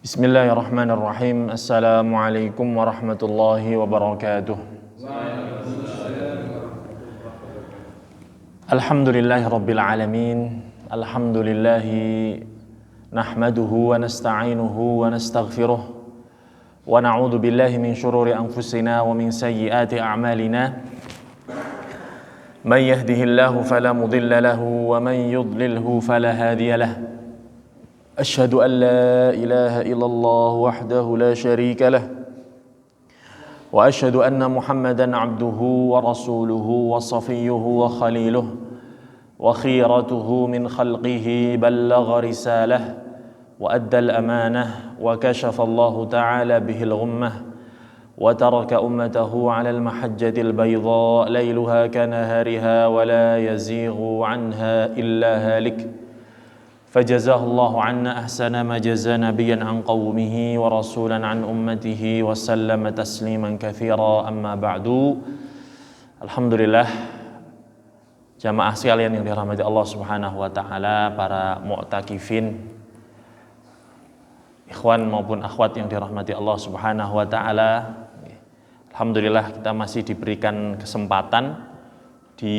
Bismillahirrahmanirrahim. Assalamualaikum warahmatullahi wabarakatuh. Alhamdulillahi rabbil alamin. Alhamdulillahi nahmaduhu wa nasta'inuhu wa nastaghfiruh wa na'udzu billahi min shururi anfusina wa min sayyiati a'malina. Man yahdihillahu fala mudilla lahu wa man yudlilhu fala hadiya lahu. أشهد أن لا إله إلا الله وحده لا شريك له وأشهد أن محمدا عبده ورسوله وصفيه وخليله وخيرته من خلقه بلغ رسالة وأدى الأمانة وكشف الله تعالى به الغمة وترك أمته على المحجة البيضاء ليلها كنهارها ولا يزيغ عنها إلا هالك فجزاه الله عنا أحسن ما جزى نبيا عن قومه ورسولا عن أمته وسلم تسليما كثيرا أما بعد. Alhamdulillah, jamaah sekalian yang dirahmati Allah Subhanahu wa taala, para mu'takifin, ikhwan maupun akhwat yang dirahmati Allah Subhanahu wa taala. Alhamdulillah kita masih diberikan kesempatan di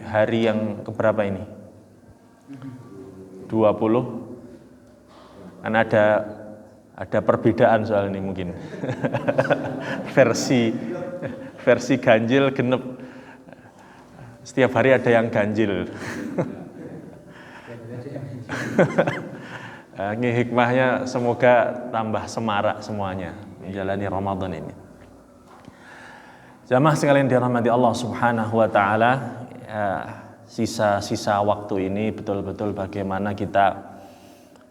hari yang keberapa ini? 20. Kan ada perbedaan soal ini mungkin. versi ganjil genep. Setiap hari ada yang ganjil. Ini hikmahnya semoga tambah semarak semuanya menjalani Ramadan ini. Jamaah sekalian dirahmati Allah Subhanahu wa taala, sisa-sisa waktu ini betul-betul bagaimana kita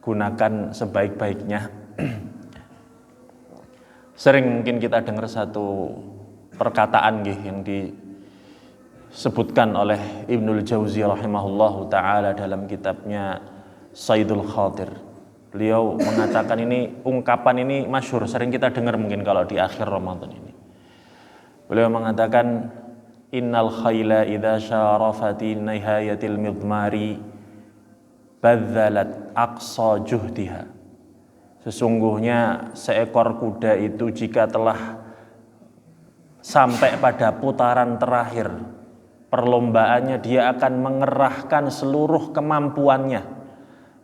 gunakan sebaik-baiknya. Sering mungkin kita dengar satu perkataan yang disebutkan oleh Ibnul Jauzi rahimahullahu ta'ala dalam kitabnya Saidul Khatir. Beliau mengatakan ini, ungkapan ini masyhur, sering kita dengar mungkin kalau di akhir Ramadan ini. Beliau mengatakan, Innal khayla idza syarafati nihayatil midmari badzalat aqsa juhdiha. Sesungguhnya seekor kuda itu jika telah sampai pada putaran terakhir perlombaannya, dia akan mengerahkan seluruh kemampuannya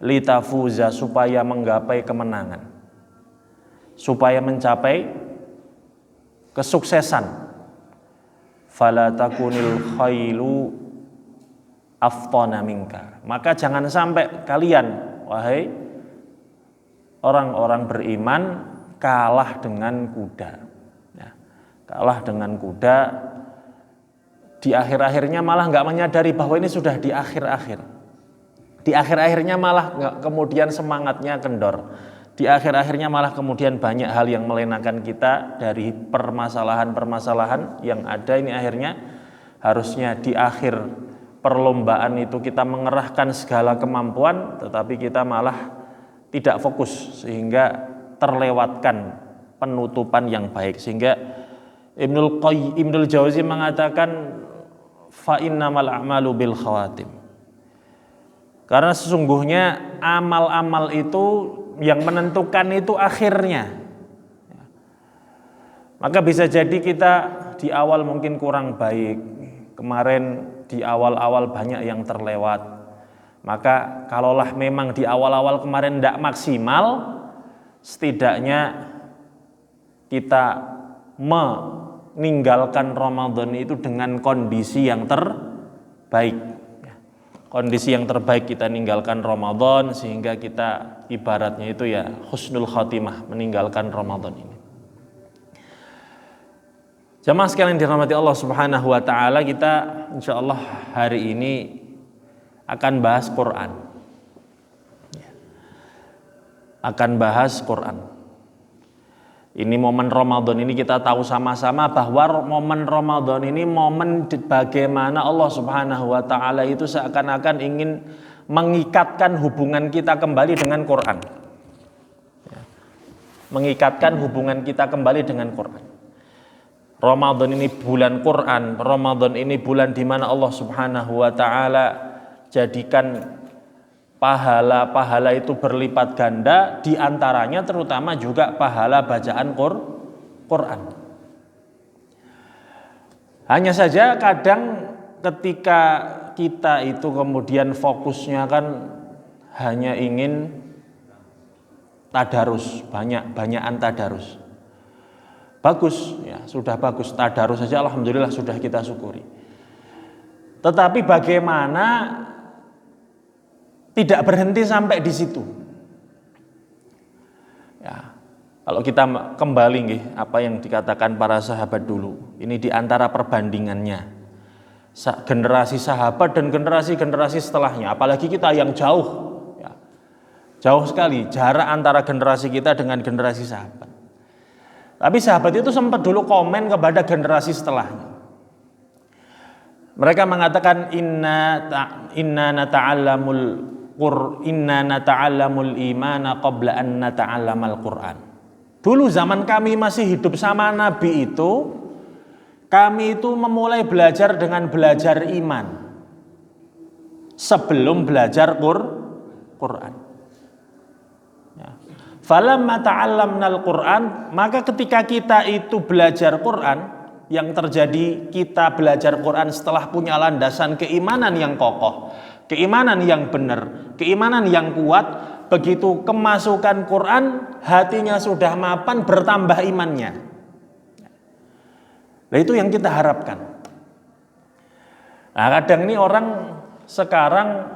litafuza, supaya menggapai kemenangan, supaya mencapai kesuksesan. Fala takunil khailu aftana minka. Maka jangan sampai kalian, wahai orang-orang beriman, kalah dengan kuda. Ya, kalah dengan kuda, di akhir-akhirnya malah nggak menyadari bahwa ini sudah di akhir-akhir. Di akhir-akhirnya malah kemudian semangatnya kendor. Di akhir-akhirnya malah kemudian banyak hal yang melenakan kita dari permasalahan-permasalahan yang ada ini. Akhirnya harusnya di akhir perlombaan itu kita mengerahkan segala kemampuan, tetapi kita malah tidak fokus sehingga terlewatkan penutupan yang baik. Sehingga Ibnul Jauzi mengatakan fa innamal a'malu bil khawatim. Karena sesungguhnya amal-amal itu yang menentukan itu akhirnya. Maka bisa jadi kita di awal mungkin kurang baik, kemarin di awal-awal banyak yang terlewat. Maka kalaulah memang di awal-awal kemarin tidak maksimal, setidaknya kita meninggalkan Ramadan itu dengan kondisi yang terbaik. Kondisi yang terbaik kita meninggalkan Ramadan, sehingga kita ibaratnya itu ya husnul khatimah meninggalkan Ramadan ini. Jamaah sekalian dirahmati Allah Subhanahu wa taala, kita insyaallah hari ini akan bahas Quran. Akan bahas Quran. Ini momen Ramadan ini kita tahu sama-sama bahwa momen Ramadan ini momen bagaimana Allah Subhanahu wa taala itu seakan-akan ingin mengikatkan hubungan kita kembali dengan Quran. Mengikatkan hubungan kita kembali dengan Quran. Ramadan ini bulan Quran, Ramadan ini bulan di mana Allah Subhanahu wa taala jadikan pahala-pahala itu berlipat ganda, diantaranya terutama juga pahala bacaan Quran. Hanya saja kadang ketika kita itu kemudian fokusnya kan hanya ingin tadarus, banyakan tadarus. Bagus, ya sudah bagus, tadarus saja alhamdulillah sudah kita syukuri. Tetapi bagaimana tidak berhenti sampai di situ? Ya, kalau kita kembali nih, apa yang dikatakan para sahabat dulu, ini diantara perbandingannya generasi sahabat dan generasi setelahnya, apalagi kita yang jauh, ya, jauh sekali jarak antara generasi kita dengan generasi sahabat. Tapi sahabat itu sempat dulu komen kepada generasi setelahnya. Mereka mengatakan inna nata'allamul imana qabla an nata'allamal Qur'an. Dulu zaman kami masih hidup sama Nabi itu, kami itu memulai belajar dengan belajar iman sebelum belajar Quran. Falamma ta'allamnal Qur'an, maka ketika kita itu belajar Quran, yang terjadi kita belajar Quran setelah punya landasan keimanan yang kokoh, keimanan yang benar, keimanan yang kuat, begitu kemasukan Quran, hatinya sudah mapan, bertambah imannya. Nah, itu yang kita harapkan. Nah, kadang ini orang sekarang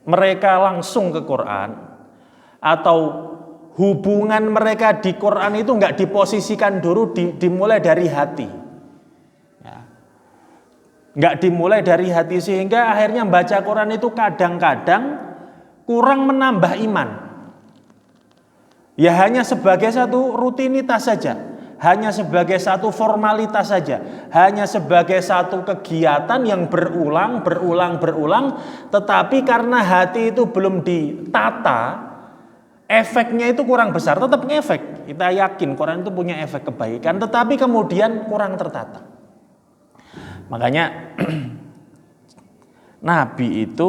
mereka langsung ke Quran, atau hubungan mereka di Quran itu nggak diposisikan dulu, dimulai dari hati, ya. Nggak dimulai dari hati, sehingga akhirnya baca Quran itu kadang-kadang kurang menambah iman. Ya hanya sebagai satu rutinitas saja, hanya sebagai satu formalitas saja, hanya sebagai satu kegiatan yang berulang, tetapi karena hati itu belum ditata, efeknya itu kurang besar. Tetap ngefek, kita yakin Quran itu punya efek kebaikan, tetapi kemudian kurang tertata. Makanya Nabi itu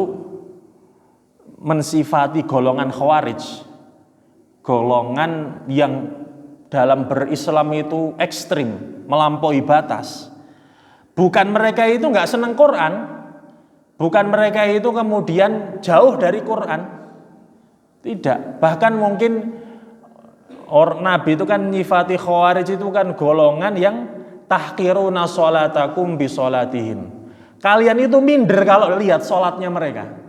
mensifati golongan Khawarij, golongan yang dalam berislam itu ekstrim, melampaui batas. Bukan mereka itu nggak senang Quran, bukan mereka itu kemudian jauh dari Quran. Tidak, bahkan mungkin Nabi itu kan nyifati Khawarij itu kan golongan yang tahqiruna sholatakum bi sholatihim. Kalian itu minder kalau lihat sholatnya mereka.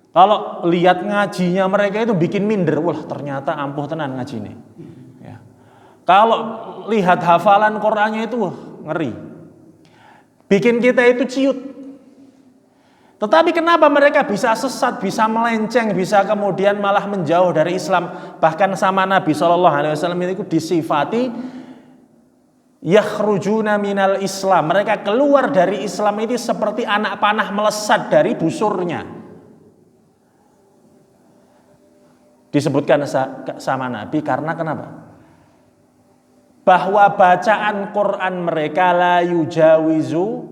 Kalau lihat ngajinya mereka itu bikin minder. Wah, ternyata ampuh tenan ngaji ini. Ya. Kalau lihat hafalan Qur'annya itu ngeri. Bikin kita itu ciut. Tetapi kenapa mereka bisa sesat, bisa melenceng, bisa kemudian malah menjauh dari Islam? Bahkan sama Nabi SAW itu disifati yakhrujuna minal Islam. Mereka keluar dari Islam ini seperti anak panah melesat dari busurnya. Disebutkan sama Nabi karena kenapa? Bahwa bacaan Quran mereka la yujawizu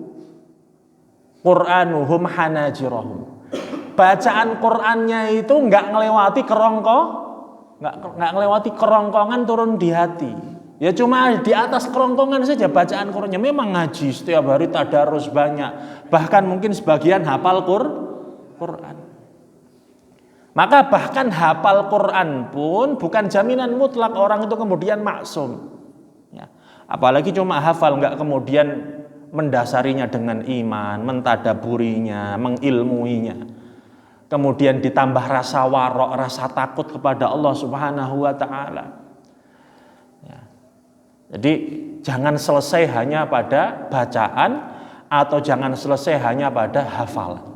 Qur'anuhum hanajirahum. Bacaan Qur'annya itu nggak ngelewati nggak ngelewati kerongkongan turun di hati. Ya cuma di atas kerongkongan saja bacaan Qur'annya. Memang ngaji setiap hari, tadarus banyak, bahkan mungkin sebagian hafal Qur'an. Maka bahkan hafal Qur'an pun bukan jaminan mutlak orang itu kemudian maksum. Ya. Apalagi cuma hafal, nggak kemudian mendasarinya dengan iman, mentadaburinya, mengilmuinya. Kemudian ditambah rasa warok, rasa takut kepada Allah Subhanahu wa taala. Ya. Jadi jangan selesai hanya pada bacaan atau jangan selesai hanya pada hafalan.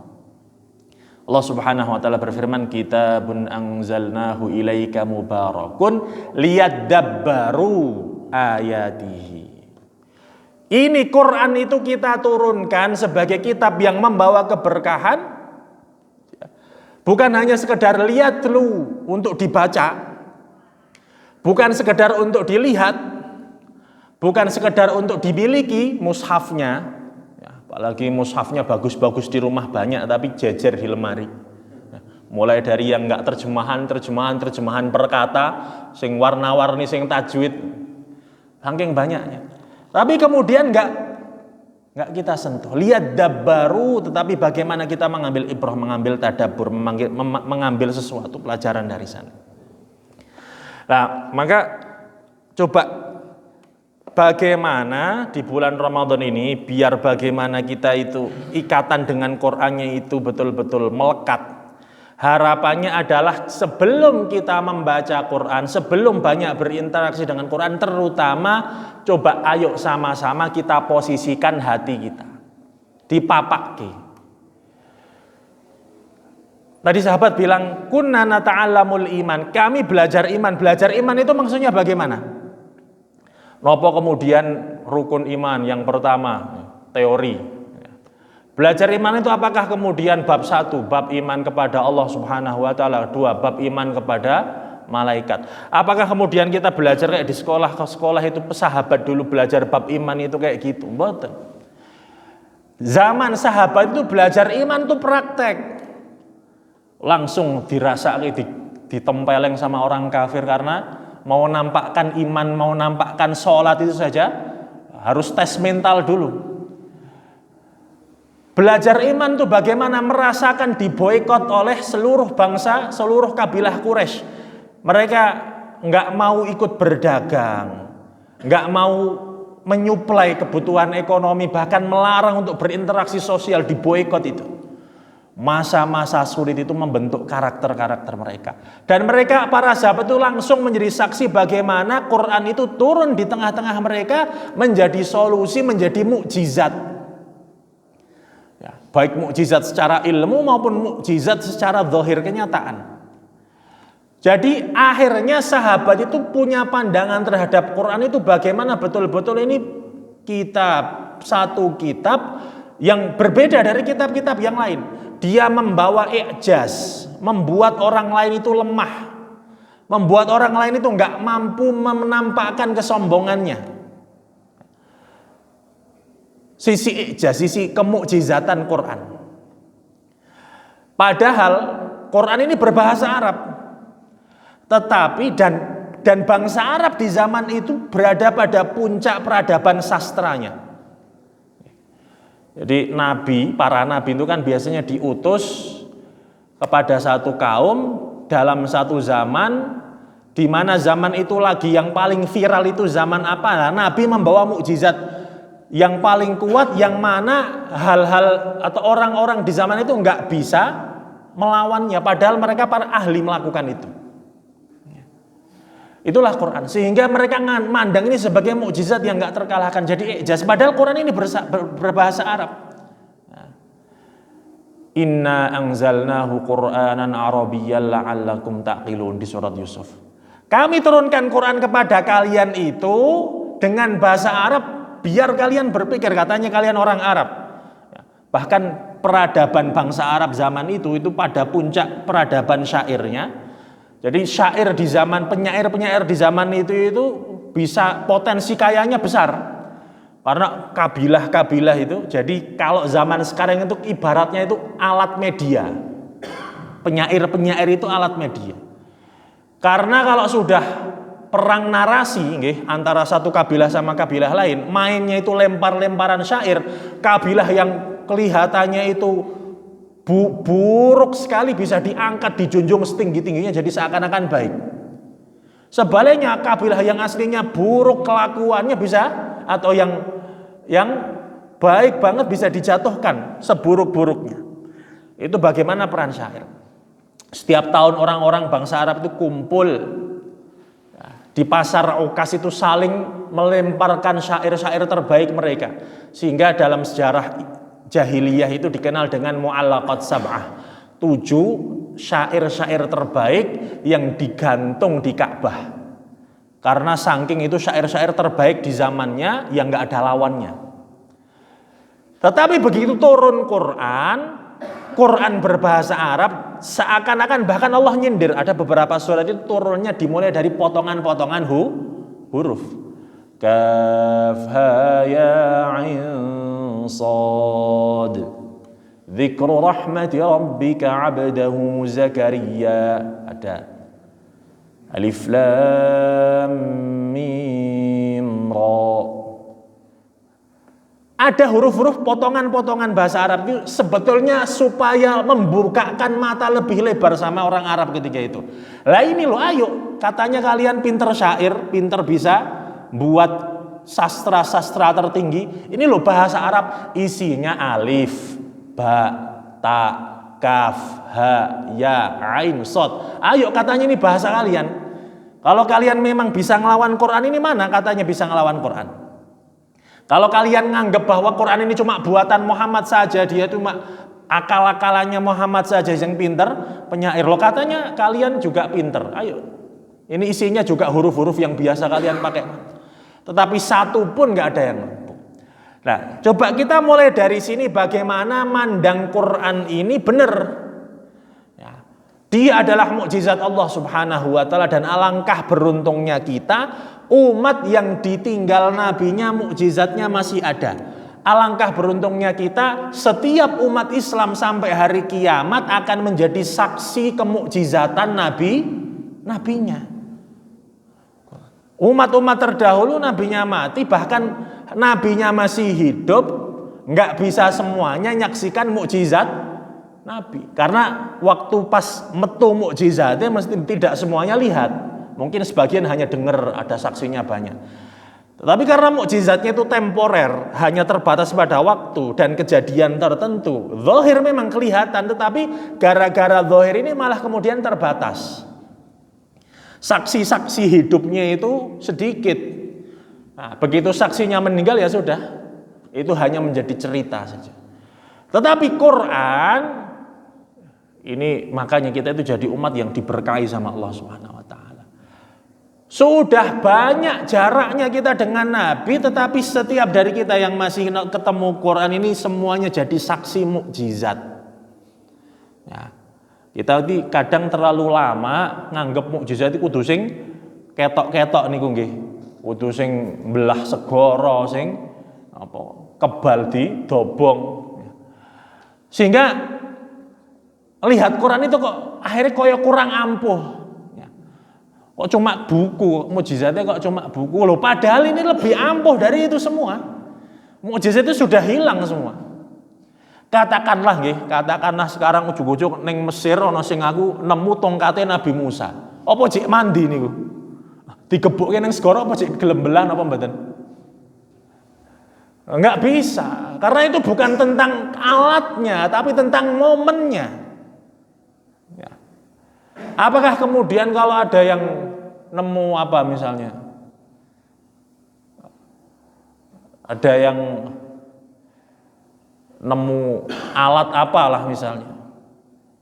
Allah Subhanahu wa taala berfirman, kitabun anzalnahu ilaika mubarakun liyadabbaru ayatihi. Ini Quran itu kita turunkan sebagai kitab yang membawa keberkahan. Bukan hanya sekedar lihat dulu untuk dibaca. Bukan sekedar untuk dilihat. Bukan sekedar untuk dimiliki mushafnya. Ya, apalagi mushafnya bagus-bagus di rumah banyak tapi jejer di lemari. Mulai dari yang enggak terjemahan per kata, sing warna-warni, sing tajwid, saking banyaknya. Tapi kemudian enggak kita sentuh. Lihat dabbaru, tetapi bagaimana kita mengambil ibrah, mengambil tadabbur, mengambil sesuatu pelajaran dari sana. Nah, maka coba bagaimana di bulan Ramadan ini biar bagaimana kita itu ikatan dengan Qur'annya itu betul-betul melekat. Harapannya adalah sebelum kita membaca Quran, sebelum banyak berinteraksi dengan Quran, terutama coba ayo sama-sama kita posisikan hati kita dipapakke. Tadi sahabat bilang kunna nata'allamul iman, kami belajar iman. Belajar iman itu maksudnya bagaimana? Nopo kemudian rukun iman yang pertama teori. Belajar iman itu apakah kemudian bab 1, bab iman kepada Allah Subhanahu wa taala, 2, bab iman kepada malaikat. Apakah kemudian kita belajar kayak di sekolah, ke sekolah itu sahabat dulu belajar bab iman itu kayak gitu? Betul. Zaman sahabat itu belajar iman itu praktek. Langsung dirasa ditempeleng sama orang kafir karena mau nampakkan iman, mau nampakkan sholat itu saja harus tes mental dulu. Belajar iman itu bagaimana merasakan diboikot oleh seluruh bangsa, seluruh kabilah Quraisy. Mereka nggak mau ikut berdagang, nggak mau menyuplai kebutuhan ekonomi, bahkan melarang untuk berinteraksi sosial, diboikot itu. Masa-masa sulit itu membentuk karakter-karakter mereka. Dan mereka, para sahabat itu langsung menjadi saksi bagaimana Quran itu turun di tengah-tengah mereka menjadi solusi, menjadi mukjizat. Ya, baik mukjizat secara ilmu maupun mukjizat secara zahir kenyataan. Jadi akhirnya sahabat itu punya pandangan terhadap Quran itu bagaimana betul-betul ini kitab, satu kitab yang berbeda dari kitab-kitab yang lain. Dia membawa i'jaz, membuat orang lain itu lemah, membuat orang lain itu nggak mampu menampakkan kesombongannya. Sisi i'jaz, sisi kemukjizatan Quran. Padahal Quran ini berbahasa Arab, tetapi dan bangsa Arab di zaman itu berada pada puncak peradaban sastranya. Jadi para nabi itu kan biasanya diutus kepada satu kaum dalam satu zaman, di mana zaman itu lagi yang paling viral itu zaman apa? Nah, nabi membawa mukjizat yang paling kuat, yang mana hal-hal atau orang-orang di zaman itu nggak bisa melawannya, padahal mereka para ahli melakukan itu. Itulah Quran, sehingga mereka mandang ini sebagai mukjizat yang nggak terkalahkan. Jadi ijaz, padahal Quran ini berbahasa Arab. Inna anzalnahu Qur'anan Arabiyyan la'allakum taqilun di surat Yusuf. Kami turunkan Quran kepada kalian itu dengan bahasa Arab biar kalian berpikir, katanya kalian orang Arab. Bahkan peradaban bangsa Arab zaman itu pada puncak peradaban syairnya. Jadi syair di zaman, penyair-penyair di zaman itu bisa potensi kayanya besar. Karena kabilah-kabilah itu, jadi kalau zaman sekarang itu ibaratnya itu alat media. Penyair-penyair itu alat media. Karena kalau sudah perang narasi antara satu kabilah sama kabilah lain, mainnya itu lempar-lemparan syair, kabilah yang kelihatannya itu buruk sekali bisa diangkat, dijunjung setinggi-tingginya jadi seakan-akan baik. Sebaliknya kabilah yang aslinya buruk kelakuannya bisa, atau yang baik banget bisa dijatuhkan seburuk-buruknya. Itu bagaimana peran syair. Setiap tahun orang-orang bangsa Arab itu kumpul di pasar Ukas itu saling melemparkan syair-syair terbaik mereka, sehingga dalam sejarah jahiliyah itu dikenal dengan mu'allaqat sab'ah, 7 syair-syair terbaik yang digantung di Ka'bah. Karena saking itu syair-syair terbaik di zamannya yang gak ada lawannya. Tetapi begitu turun Quran berbahasa Arab, seakan-akan bahkan Allah nyindir, ada beberapa surat itu turunnya dimulai dari potongan-potongan huruf. Kaf ha ya ain sad Dzikru rahmati rabbika 'abdahu Zakaria. Ada. Alif Lam Mim Ra. Ada huruf-huruf potongan-potongan bahasa Arab itu sebetulnya supaya membukakan mata lebih lebar sama orang Arab ketika itu. Lah ini loh, ayo, katanya kalian pinter syair, pinter bisa buat sastra-sastra tertinggi. Ini loh bahasa Arab, isinya alif, ba, ta, kaf, ha, ya, ain, shad. Ayo, katanya ini bahasa kalian. Kalau kalian memang bisa ngelawan Quran, ini mana katanya bisa ngelawan Quran? Kalau kalian nganggap bahwa Quran ini cuma buatan Muhammad saja, dia cuma akal-akalannya Muhammad saja yang pinter, penyair, lo katanya kalian juga pinter. Ayo, ini isinya juga huruf-huruf yang biasa kalian pakai, tetapi satu pun nggak ada yang mampu. Nah, coba kita mulai dari sini, bagaimana mandang Quran ini benar. Ya, dia adalah mukjizat Allah Subhanahu wa Ta'ala, dan alangkah beruntungnya kita umat yang ditinggal nabinya mukjizatnya masih ada. Alangkah beruntungnya kita, setiap umat Islam sampai hari kiamat akan menjadi saksi kemukjizatan nabinya. Umat-umat terdahulu nabinya mati, bahkan nabinya masih hidup, nggak bisa semuanya nyaksikan mukjizat nabi. Karena waktu pas metu mukjizatnya mesti tidak semuanya lihat. Mungkin sebagian hanya dengar, ada saksinya banyak. Tetapi karena mukjizatnya itu temporer, hanya terbatas pada waktu dan kejadian tertentu. Zahir memang kelihatan, tetapi gara-gara zahir ini malah kemudian terbatas. Saksi-saksi hidupnya itu sedikit. Nah, begitu saksinya meninggal ya sudah, itu hanya menjadi cerita saja. Tetapi Quran ini, makanya kita itu jadi umat yang diberkahi sama Allah Subhanahu wa Ta'ala. Sudah banyak jaraknya kita dengan Nabi, tetapi setiap dari kita yang masih ketemu Quran ini semuanya jadi saksi mukjizat. Ya, kita kadang terlalu lama nganggep mukjizat itu kudu sing ketok-ketok niku nggih. Kudu sing belah segara, sing apa kebal di dobong. Sehingga lihat Quran itu kok akhirnya koyo kurang ampuh. Kok cuma buku, mukjizatnya kok cuma buku loh, padahal ini lebih ampuh dari itu semua. Mukjizat itu sudah hilang semua. Katakanlah sekarang ujug-ujug ning Mesir ana sing aku nemu tongkate Nabi Musa. Apa jek mandi niku? Digebukke ning segara apa jek gelembelan apa mboten? Enggak bisa, karena itu bukan tentang alatnya, tapi tentang momennya. Apakah kemudian kalau ada yang nemu apa misalnya, ada yang nemu alat apalah misalnya,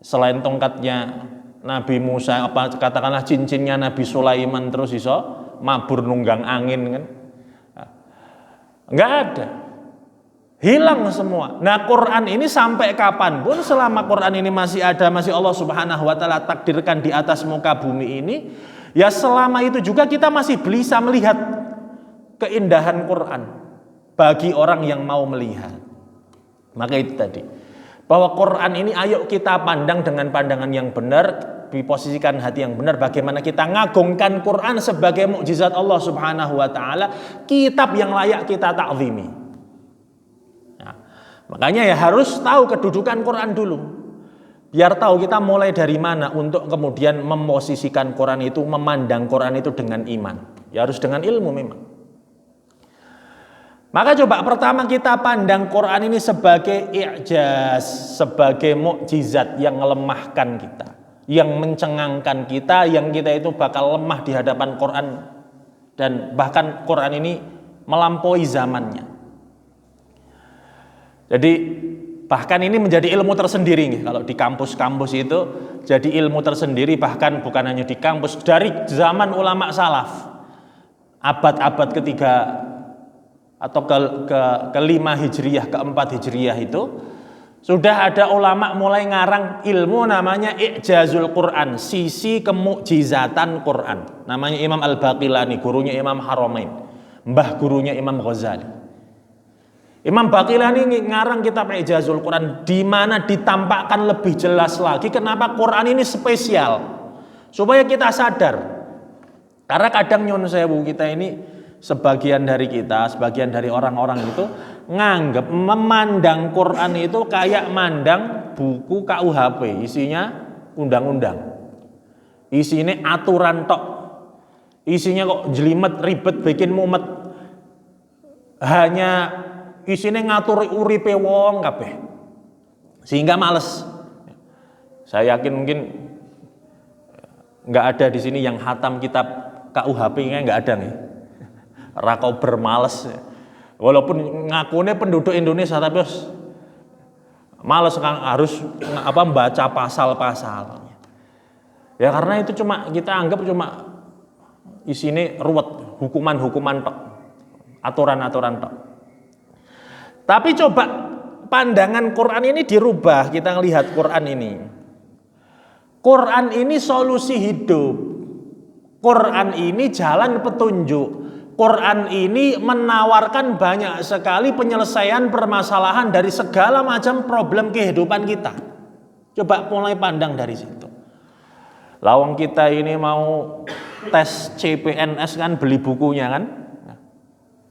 selain tongkatnya Nabi Musa, apa katakanlah cincinnya Nabi Sulaiman, terus iso mabur nunggang angin kan? Enggak ada. Hilang semua. Nah, Quran ini sampai kapanpun, selama Quran ini masih ada, masih Allah Subhanahu wa Ta'ala takdirkan di atas muka bumi ini, ya selama itu juga kita masih bisa melihat keindahan Quran bagi orang yang mau melihat. Maka itu tadi, bahwa Quran ini ayo kita pandang dengan pandangan yang benar, diposisikan hati yang benar, bagaimana kita ngagungkan Quran sebagai mukjizat Allah Subhanahu wa Ta'ala, kitab yang layak kita takzimi. Makanya ya harus tahu kedudukan Quran dulu. Biar tahu kita mulai dari mana untuk kemudian memposisikan Quran itu, memandang Quran itu dengan iman. Ya harus dengan ilmu memang. Maka coba pertama kita pandang Quran ini sebagai i'jaz, sebagai mukjizat yang melemahkan kita, yang mencengangkan kita, yang kita itu bakal lemah di hadapan Quran, dan bahkan Quran ini melampaui zamannya. Jadi bahkan ini menjadi ilmu tersendiri nih. Kalau di kampus-kampus itu jadi ilmu tersendiri, bahkan bukan hanya di kampus, dari zaman ulama salaf abad-abad ketiga atau kelima hijriyah, keempat hijriyah itu sudah ada ulama mulai ngarang ilmu namanya i'jazul Quran, sisi kemukjizatan Quran. Namanya Imam Al-Baqilani, gurunya Imam Haramain, mbah gurunya Imam Ghazali. Imam Baqilani ngarang kitab Ijazul Quran di mana ditampakkan lebih jelas lagi kenapa Quran ini spesial. Supaya kita sadar. Karena kadang nyun sewu kita ini sebagian dari orang-orang itu nganggep memandang Quran itu kayak mandang buku KUHP, isinya undang-undang. Isinya aturan tok. Isinya kok jelimet, ribet, bikin mumet. Hanya isinya ngatur uripe wong kabeh. Sehingga males. Saya yakin mungkin nggak ada di sini yang hatam kitab KUHP-nya, nggak ada nih. Rakau bermales. Walaupun ngakunya penduduk Indonesia tapi males harus baca pasal-pasal. Ya karena itu kita anggap cuma isinya ruwet, hukuman-hukuman tok, aturan-aturan tok. Tapi coba pandangan Quran ini dirubah, kita ngelihat Quran ini. Quran ini solusi hidup. Quran ini jalan petunjuk. Quran ini menawarkan banyak sekali penyelesaian permasalahan dari segala macam problem kehidupan kita. Coba mulai pandang dari situ. Lawang kita ini mau tes CPNS kan beli bukunya kan,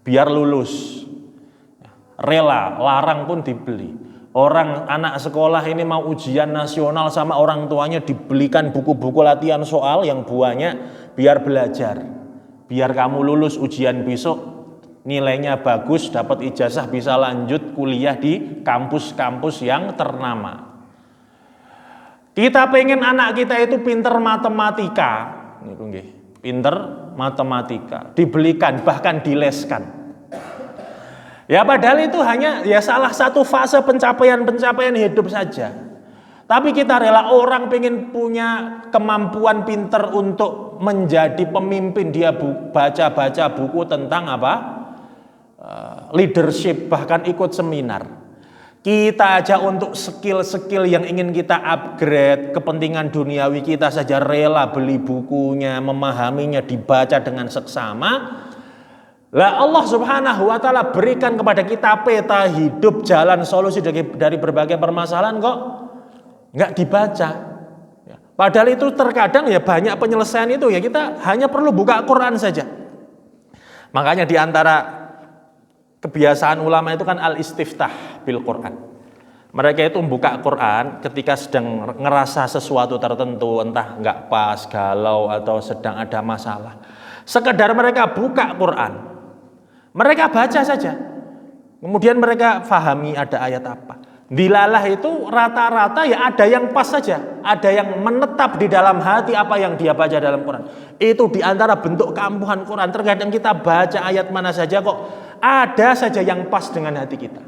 biar lulus. Rela, larang pun dibeli. Orang anak sekolah ini mau ujian nasional sama orang tuanya dibelikan buku-buku latihan soal yang buahnya biar belajar. Biar kamu lulus ujian besok nilainya bagus, dapat ijazah bisa lanjut kuliah di kampus-kampus yang ternama. Kita pengen anak kita itu pinter matematika, pinter matematika, dibelikan bahkan dileskan. Ya padahal itu hanya salah satu fase pencapaian hidup saja. Tapi kita rela orang pengen punya kemampuan pinter untuk menjadi pemimpin, dia baca buku tentang leadership, bahkan ikut seminar. Kita aja untuk skill-skill yang ingin kita upgrade, kepentingan duniawi kita saja rela beli bukunya, memahaminya, dibaca dengan seksama. Lah Allah Subhanahu wa taala berikan kepada kita peta hidup, jalan solusi dari berbagai permasalahan kok nggak dibaca. Padahal itu terkadang banyak penyelesaian itu kita hanya perlu buka Quran saja. Makanya di antara kebiasaan ulama itu kan al-istiftah bil Quran. Mereka itu membuka Quran ketika sedang ngerasa sesuatu tertentu, entah nggak pas, galau atau sedang ada masalah. Sekedar mereka buka Quran, mereka baca saja. Kemudian mereka fahami ada ayat apa. Dilalah itu rata-rata ada yang pas saja, ada yang menetap di dalam hati apa yang dia baca dalam Quran. Itu diantara bentuk keampuhan Quran. Terkadang kita baca ayat mana saja kok ada saja yang pas dengan hati kita.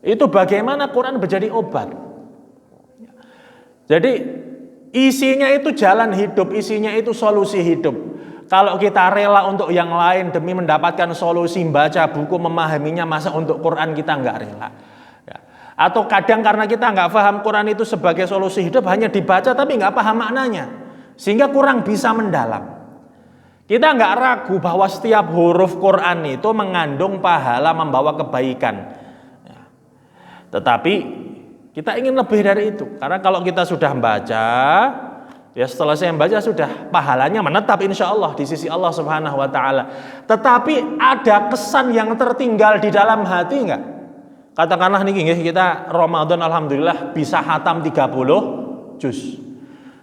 Itu bagaimana Quran menjadi obat. Jadi isinya itu jalan hidup, isinya itu solusi hidup. Kalau kita rela untuk yang lain demi mendapatkan solusi, baca buku, memahaminya, masa untuk Quran kita nggak rela. Atau kadang karena kita nggak paham Quran itu sebagai solusi hidup, hanya dibaca tapi nggak paham maknanya, sehingga kurang bisa mendalam. Kita nggak ragu bahwa setiap huruf Quran itu mengandung pahala, membawa kebaikan. Tetapi kita ingin lebih dari itu, karena kalau kita sudah membaca, setelah saya membaca sudah pahalanya menetap insya Allah di sisi Allah Subhanahu Wa Taala. Tetapi ada kesan yang tertinggal di dalam hati nggak? Katakanlah nih kita Ramadan alhamdulillah bisa khatam 30 juz.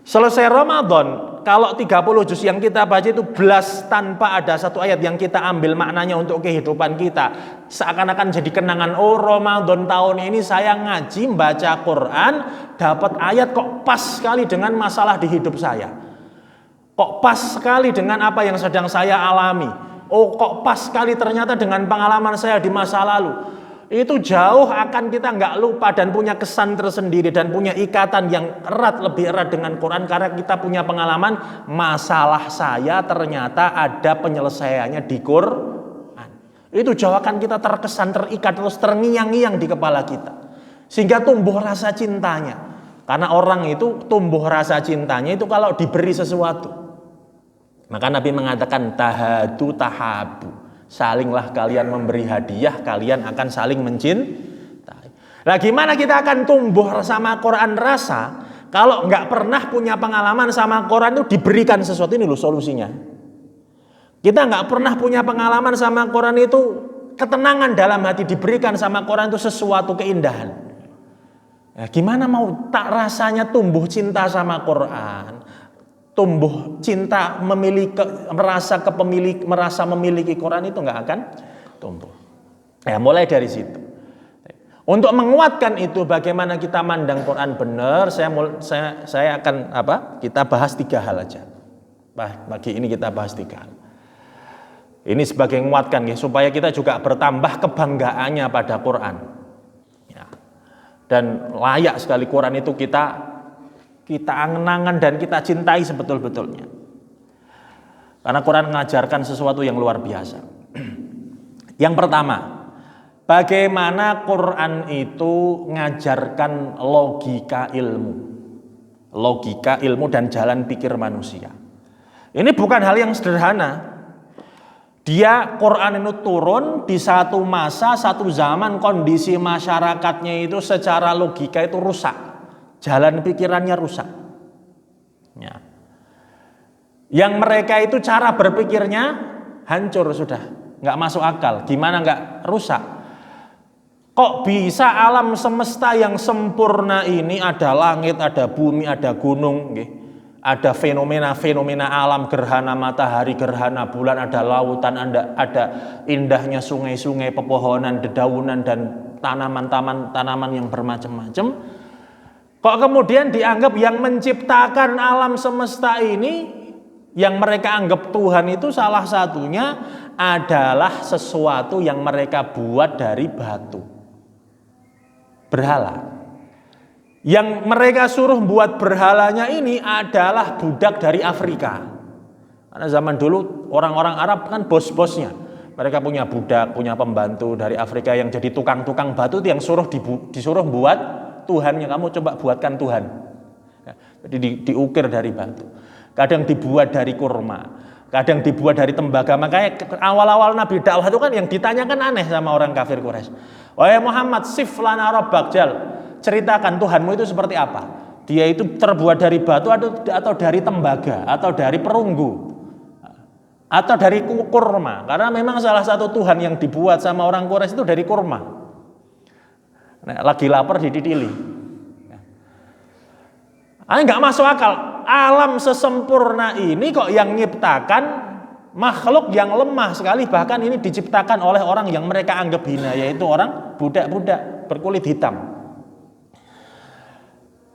Selesai Ramadan, kalau 30 juz yang kita baca itu belas tanpa ada satu ayat yang kita ambil maknanya untuk kehidupan kita, seakan-akan jadi kenangan. Oh, Ramadan tahun ini saya ngaji baca Quran, dapat ayat kok pas sekali dengan masalah di hidup saya. Kok pas sekali dengan apa yang sedang saya alami. Oh, kok pas sekali ternyata dengan pengalaman saya di masa lalu. Itu jauh akan kita nggak lupa dan punya kesan tersendiri dan punya ikatan yang erat, lebih erat dengan Quran, karena kita punya pengalaman masalah saya ternyata ada penyelesaiannya di Quran. Itu jauh akan kita terkesan, terikat, terus terngiang-ngiang di kepala kita, sehingga tumbuh rasa cintanya. Karena orang itu tumbuh rasa cintanya itu kalau diberi sesuatu. Maka Nabi mengatakan tahadu tahabu, Salinglah kalian memberi hadiah, kalian akan saling mencintai. Nah, gimana kita akan tumbuh sama Quran rasa kalau nggak pernah punya pengalaman sama Quran itu diberikan sesuatu? Ini loh solusinya. Kita nggak pernah punya pengalaman sama Quran itu, ketenangan dalam hati diberikan sama Quran itu sesuatu keindahan. Ya, gimana mau tak rasanya tumbuh cinta sama Quran, tumbuh cinta merasa memiliki Quran, itu nggak akan tumbuh. Ya, mulai dari situ. Untuk menguatkan itu, bagaimana kita mandang Quran benar, saya akan kita bahas 3 hal aja. Pagi ini kita bahas 3 hal. Ini sebagai menguatkan ya, supaya kita juga bertambah kebanggaannya pada Quran. Ya. Dan layak sekali Quran itu kita angen-angen dan kita cintai sebetul-betulnya. Karena Quran mengajarkan sesuatu yang luar biasa. Yang pertama, bagaimana Quran itu mengajarkan logika ilmu dan jalan pikir manusia. Ini bukan hal yang sederhana. Quran itu turun di satu masa, satu zaman, kondisi masyarakatnya itu secara logika itu rusak. Jalan pikirannya rusak. Ya. Yang mereka itu cara berpikirnya hancur sudah, nggak masuk akal. Gimana nggak rusak? Kok bisa alam semesta yang sempurna ini, ada langit, ada bumi, ada gunung, ada fenomena-fenomena alam, gerhana matahari, gerhana bulan, ada lautan, ada indahnya sungai-sungai, pepohonan, dedaunan, dan tanaman yang bermacam-macam. Kok kemudian dianggap yang menciptakan alam semesta ini, yang mereka anggap Tuhan itu salah satunya adalah sesuatu yang mereka buat dari batu, berhala. Yang mereka suruh buat berhalanya ini adalah budak dari Afrika. Karena zaman dulu orang-orang Arab kan bos-bosnya. Mereka punya budak, punya pembantu dari Afrika yang jadi tukang-tukang batu, itu yang disuruh buat Tuhannya. Kamu coba buatkan Tuhan. Jadi diukir dari batu. Kadang dibuat dari kurma, kadang dibuat dari tembaga. Makanya awal-awal Nabi dakwah itu kan yang ditanyakan aneh sama orang kafir Quraisy. Wahai Muhammad, sif lana rabbak, ceritakan Tuhanmu itu seperti apa. Dia itu terbuat dari batu atau dari tembaga, atau dari perunggu, atau dari kurma. Karena memang salah satu Tuhan yang dibuat sama orang Quraisy itu dari kurma. Nah, lagi lapar dititili. Nggak masuk akal. Alam sesempurna ini kok yang nyiptakan makhluk yang lemah sekali, bahkan ini diciptakan oleh orang yang mereka anggap hina, yaitu orang budak-budak berkulit hitam.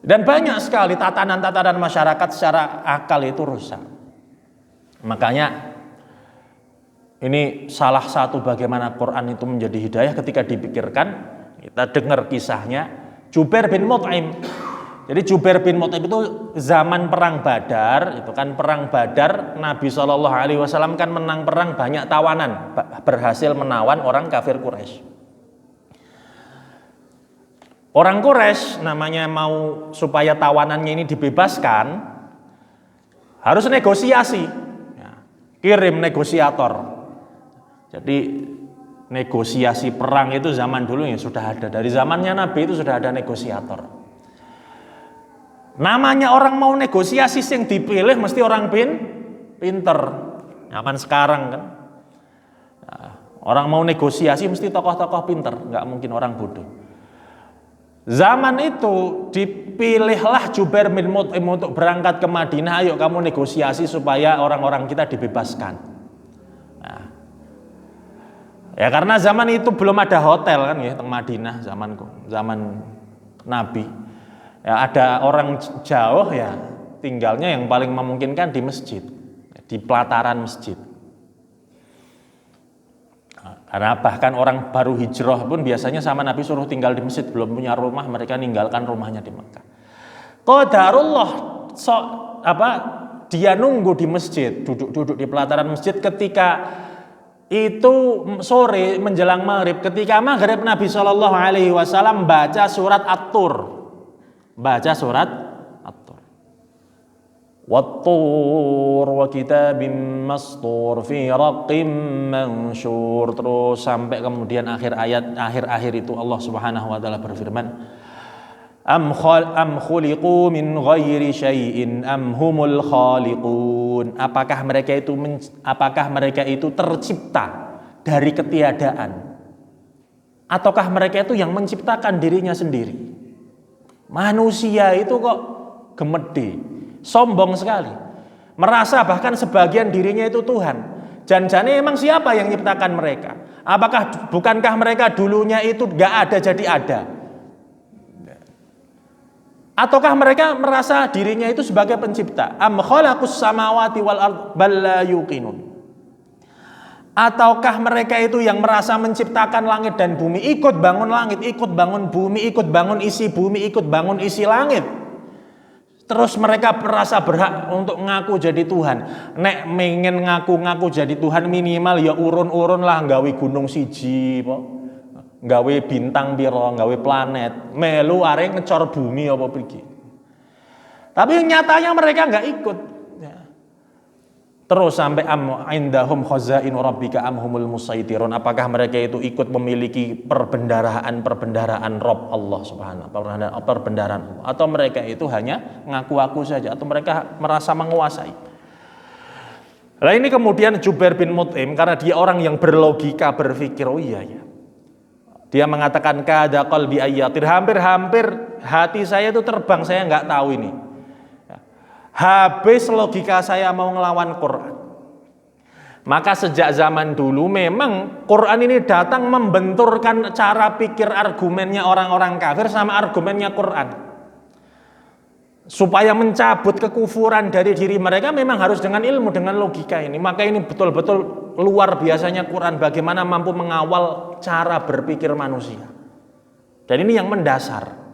Dan banyak sekali tatanan-tatanan masyarakat secara akal itu rusak. Makanya ini salah satu bagaimana Quran itu menjadi hidayah ketika dipikirkan. Kita dengar kisahnya Jubair bin Mut'im. Jadi Jubair bin Mut'im itu zaman perang Badar, itu kan perang Badar, Nabi SAW kan menang perang, banyak tawanan, berhasil menawan orang kafir Quraisy. Orang Quraisy namanya mau supaya tawanannya ini dibebaskan, harus negosiasi, kirim negosiator. Jadi negosiasi perang itu zaman dulu ya sudah ada, dari zamannya Nabi itu sudah ada negosiator. Namanya orang mau negosiasi, yang dipilih mesti orang pinter. Zaman sekarang kan, orang mau negosiasi mesti tokoh-tokoh pinter, nggak mungkin orang bodoh. Zaman itu dipilihlah Jubair bin Mut'im untuk berangkat ke Madinah. Ayo kamu negosiasi supaya orang-orang kita dibebaskan. Nah, ya karena zaman itu belum ada hotel kan ya, di Madinah zaman Nabi. Ya, ada orang jauh ya tinggalnya yang paling memungkinkan di masjid, di pelataran masjid. Karena bahkan orang baru hijrah pun biasanya sama Nabi suruh tinggal di masjid, belum punya rumah mereka ninggalkan rumahnya di Mekah. Qadarullah dia nunggu di masjid, duduk di pelataran masjid. Ketika itu sore menjelang maghrib, ketika maghrib Nabi SAW baca surat At-Tur. Wat-tur wa kitabim mastur fi raqqim mansyur. Terus sampai kemudian akhir itu Allah Subhanahu wa taala berfirman, Am khuliqu min ghairi syai'in am humul khaliqun. Apakah mereka itu tercipta dari ketiadaan, ataukah mereka itu yang menciptakan dirinya sendiri? Manusia itu kok gemede, sombong sekali, merasa bahkan sebagian dirinya itu Tuhan. Janjane emang siapa yang menciptakan mereka? Bukankah mereka dulunya itu gak ada jadi ada? Ataukah mereka merasa dirinya itu sebagai pencipta? Am khalaqus samawati wal ard bal la yuqinun. Ataukah mereka itu yang merasa menciptakan langit dan bumi, ikut bangun langit, ikut bangun bumi, ikut bangun isi bumi, ikut bangun isi langit. Terus mereka merasa berhak untuk ngaku jadi Tuhan. Nek mengen ngaku-ngaku jadi Tuhan, minimal ya urun-urun lah gawe gunung siji, gawe bintang piro, gawe planet, melu areng ngecor bumi apa pergi. Tapi nyatanya mereka nggak ikut. Terus sampai indahum khazainu rabbika am humul musaitirun. Apakah mereka itu ikut memiliki perbendaharaan Rabb Allah Subhanahu perbendaharaan Allah, atau mereka itu hanya ngaku-ngaku saja, atau mereka merasa menguasai. Nah ini kemudian Jubair bin Mut'im, karena dia orang yang berlogika, berpikir, oh iya ya. Dia mengatakan kada qalbi ayyatir, hampir hati saya itu terbang, saya nggak tahu ini. Habis logika saya mau ngelawan Quran. Maka sejak zaman dulu memang Quran ini datang membenturkan cara pikir argumennya orang-orang kafir sama argumennya Quran. Supaya mencabut kekufuran dari diri mereka memang harus dengan ilmu, dengan logika ini. Maka ini betul-betul luar biasanya Quran, bagaimana mampu mengawal cara berpikir manusia. Dan ini yang mendasar.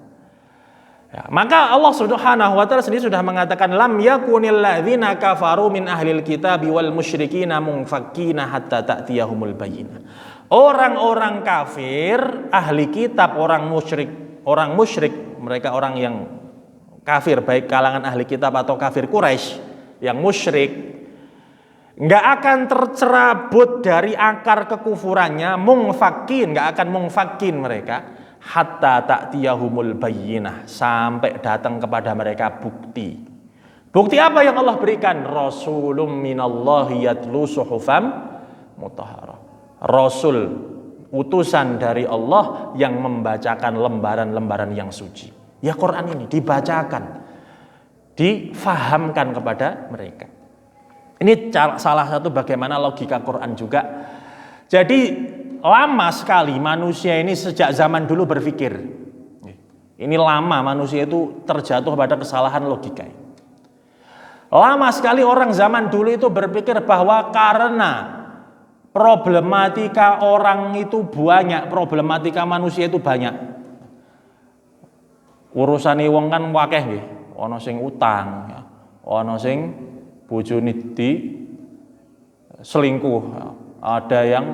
Ya, maka Allah Subhanahu wa taala sendiri sudah mengatakan lam yakunil ladzina kafaru min ahlil kitabi wal musyrikina munfakkina hatta ta'tiyahumul bayyinah. Orang-orang kafir, ahli kitab, orang musyrik, mereka orang yang kafir, baik kalangan ahli kitab atau kafir Quraisy yang musyrik, nggak akan tercerabut dari akar kekufurannya, nggak akan mungfakin mereka hatta ta'tiyahumul bayyinah, sampai datang kepada mereka bukti. Bukti apa yang Allah berikan? Rasulun minallahi yatlu suhufam mutahharah. Rasul, utusan dari Allah yang membacakan lembaran-lembaran yang suci. Ya Quran ini dibacakan, difahamkan kepada mereka. Ini salah satu bagaimana logika Quran juga. Jadi lama sekali manusia ini sejak zaman dulu berpikir. Ini lama manusia itu terjatuh pada kesalahan logika. Lama sekali orang zaman dulu itu berpikir bahwa karena problematika orang itu banyak, problematika manusia itu banyak. Urusane wong kan wakeh nggih. Ana sing utang, ana sing bojone selingkuh, ada yang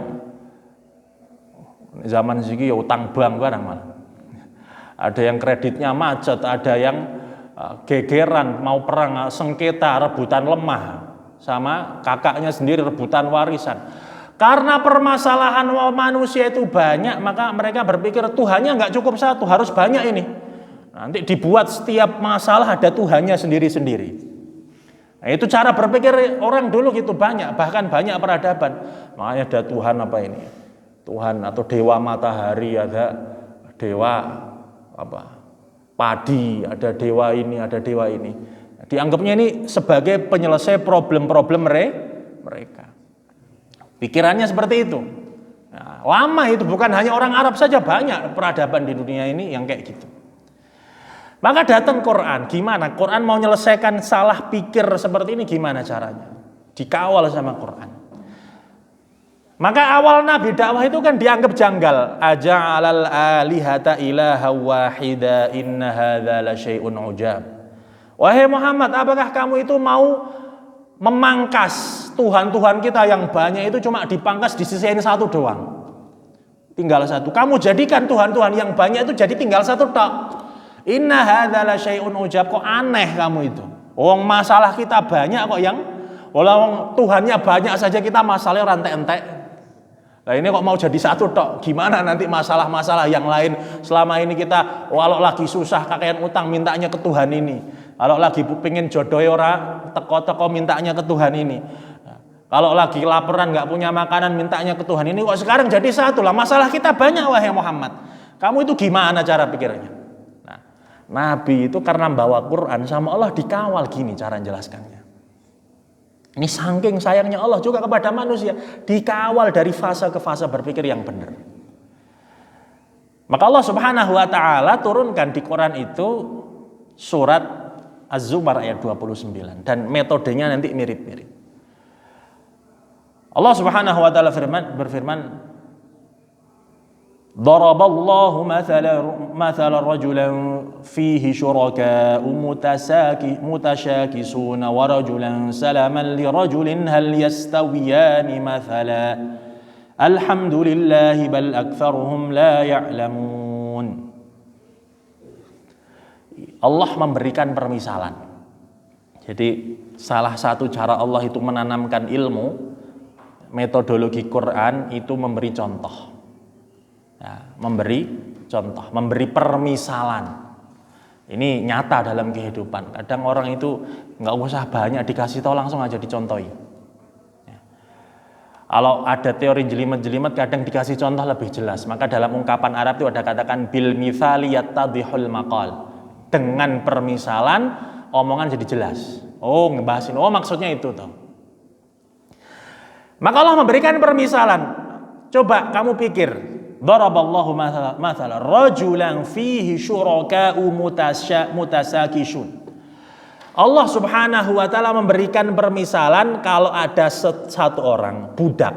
zaman siki ya utang bank barang malah. Ada yang kreditnya macet, ada yang gegeran mau perang, sengketa, rebutan lemah sama kakaknya sendiri, rebutan warisan. Karena permasalahan manusia itu banyak, maka mereka berpikir Tuhannya nggak cukup satu, harus banyak ini. Nanti dibuat setiap masalah ada Tuhannya sendiri-sendiri. Nah, itu cara berpikir orang dulu gitu, bahkan banyak peradaban. Makanya ada Tuhan apa ini? Tuhan atau dewa matahari, ada dewa padi, ada dewa ini, ada dewa ini. Dianggapnya ini sebagai penyelesai problem-problem mereka. Pikirannya seperti itu. Nah, lama itu, bukan hanya orang Arab saja, banyak peradaban di dunia ini yang kayak gitu. Maka datang Quran, gimana? Quran mau menyelesaikan salah pikir seperti ini gimana caranya? Dikawal sama Quran. Maka awal Nabi dakwah itu kan dianggap janggal. Aja'alal alihata ilaha wahida inna hadza la syai'un ujab. Wahai Muhammad, apakah kamu itu mau memangkas Tuhan-Tuhan kita yang banyak itu cuma dipangkas disisihin satu doang? Tinggal satu. Kamu jadikan Tuhan-Tuhan yang banyak itu jadi tinggal satu tok. Inna hadza la syai'un ujab. Kok aneh kamu itu? Wong masalah kita banyak kok yang walau Tuhannya banyak saja kita masalahnya rantai-entek. Nah ini kok mau jadi satu tok, gimana nanti masalah-masalah yang lain. Selama ini kita walau lagi susah kakean utang mintanya ke Tuhan ini. Kalau lagi pengen jodoh ora teko-teko mintanya ke Tuhan ini. Kalau lagi laparan nggak punya makanan mintanya ke Tuhan ini. Kok sekarang jadi satu lah, masalah kita banyak wahai Muhammad. Kamu itu gimana cara pikirannya? Nah, Nabi itu karena bawa Quran sama Allah dikawal gini cara jelaskannya. Ini saking sayangnya Allah juga kepada manusia, dikawal dari fase ke fase berpikir yang benar. Maka Allah Subhanahu wa taala turunkan di Quran itu surat Az-Zumar ayat 29 dan metodenya nanti mirip-mirip. Allah Subhanahu wa taala berfirman, Daraballahu mathalan rajulan fihi syuraka'u mutasyakisuna wa rajulan salaman li rajulin hal yastawiyani mathala alhamdulillahi bal aktsaruhum la ya'lamun. Allah memberikan permisalan. Jadi salah satu cara Allah itu menanamkan ilmu, metodologi Quran itu memberi contoh. Ya, memberi contoh, memberi permisalan. Ini nyata dalam kehidupan. Kadang orang itu nggak usah banyak dikasih tahu, langsung aja dicontohi. Ya. Kalau ada teori jelimet-jelimet, kadang dikasih contoh lebih jelas. Maka dalam ungkapan Arab itu ada katakan bil mithali yattadhihul maqal. Dengan permisalan, omongan jadi jelas. Oh, ngebahasin. Oh, maksudnya itu tuh. Maka Allah memberikan permisalan. Coba kamu pikir. Daraballahu mathalan rajulan fihi syuraka'u mutasakishun. Allah Subhanahu wa taala memberikan permisalan kalau ada satu orang budak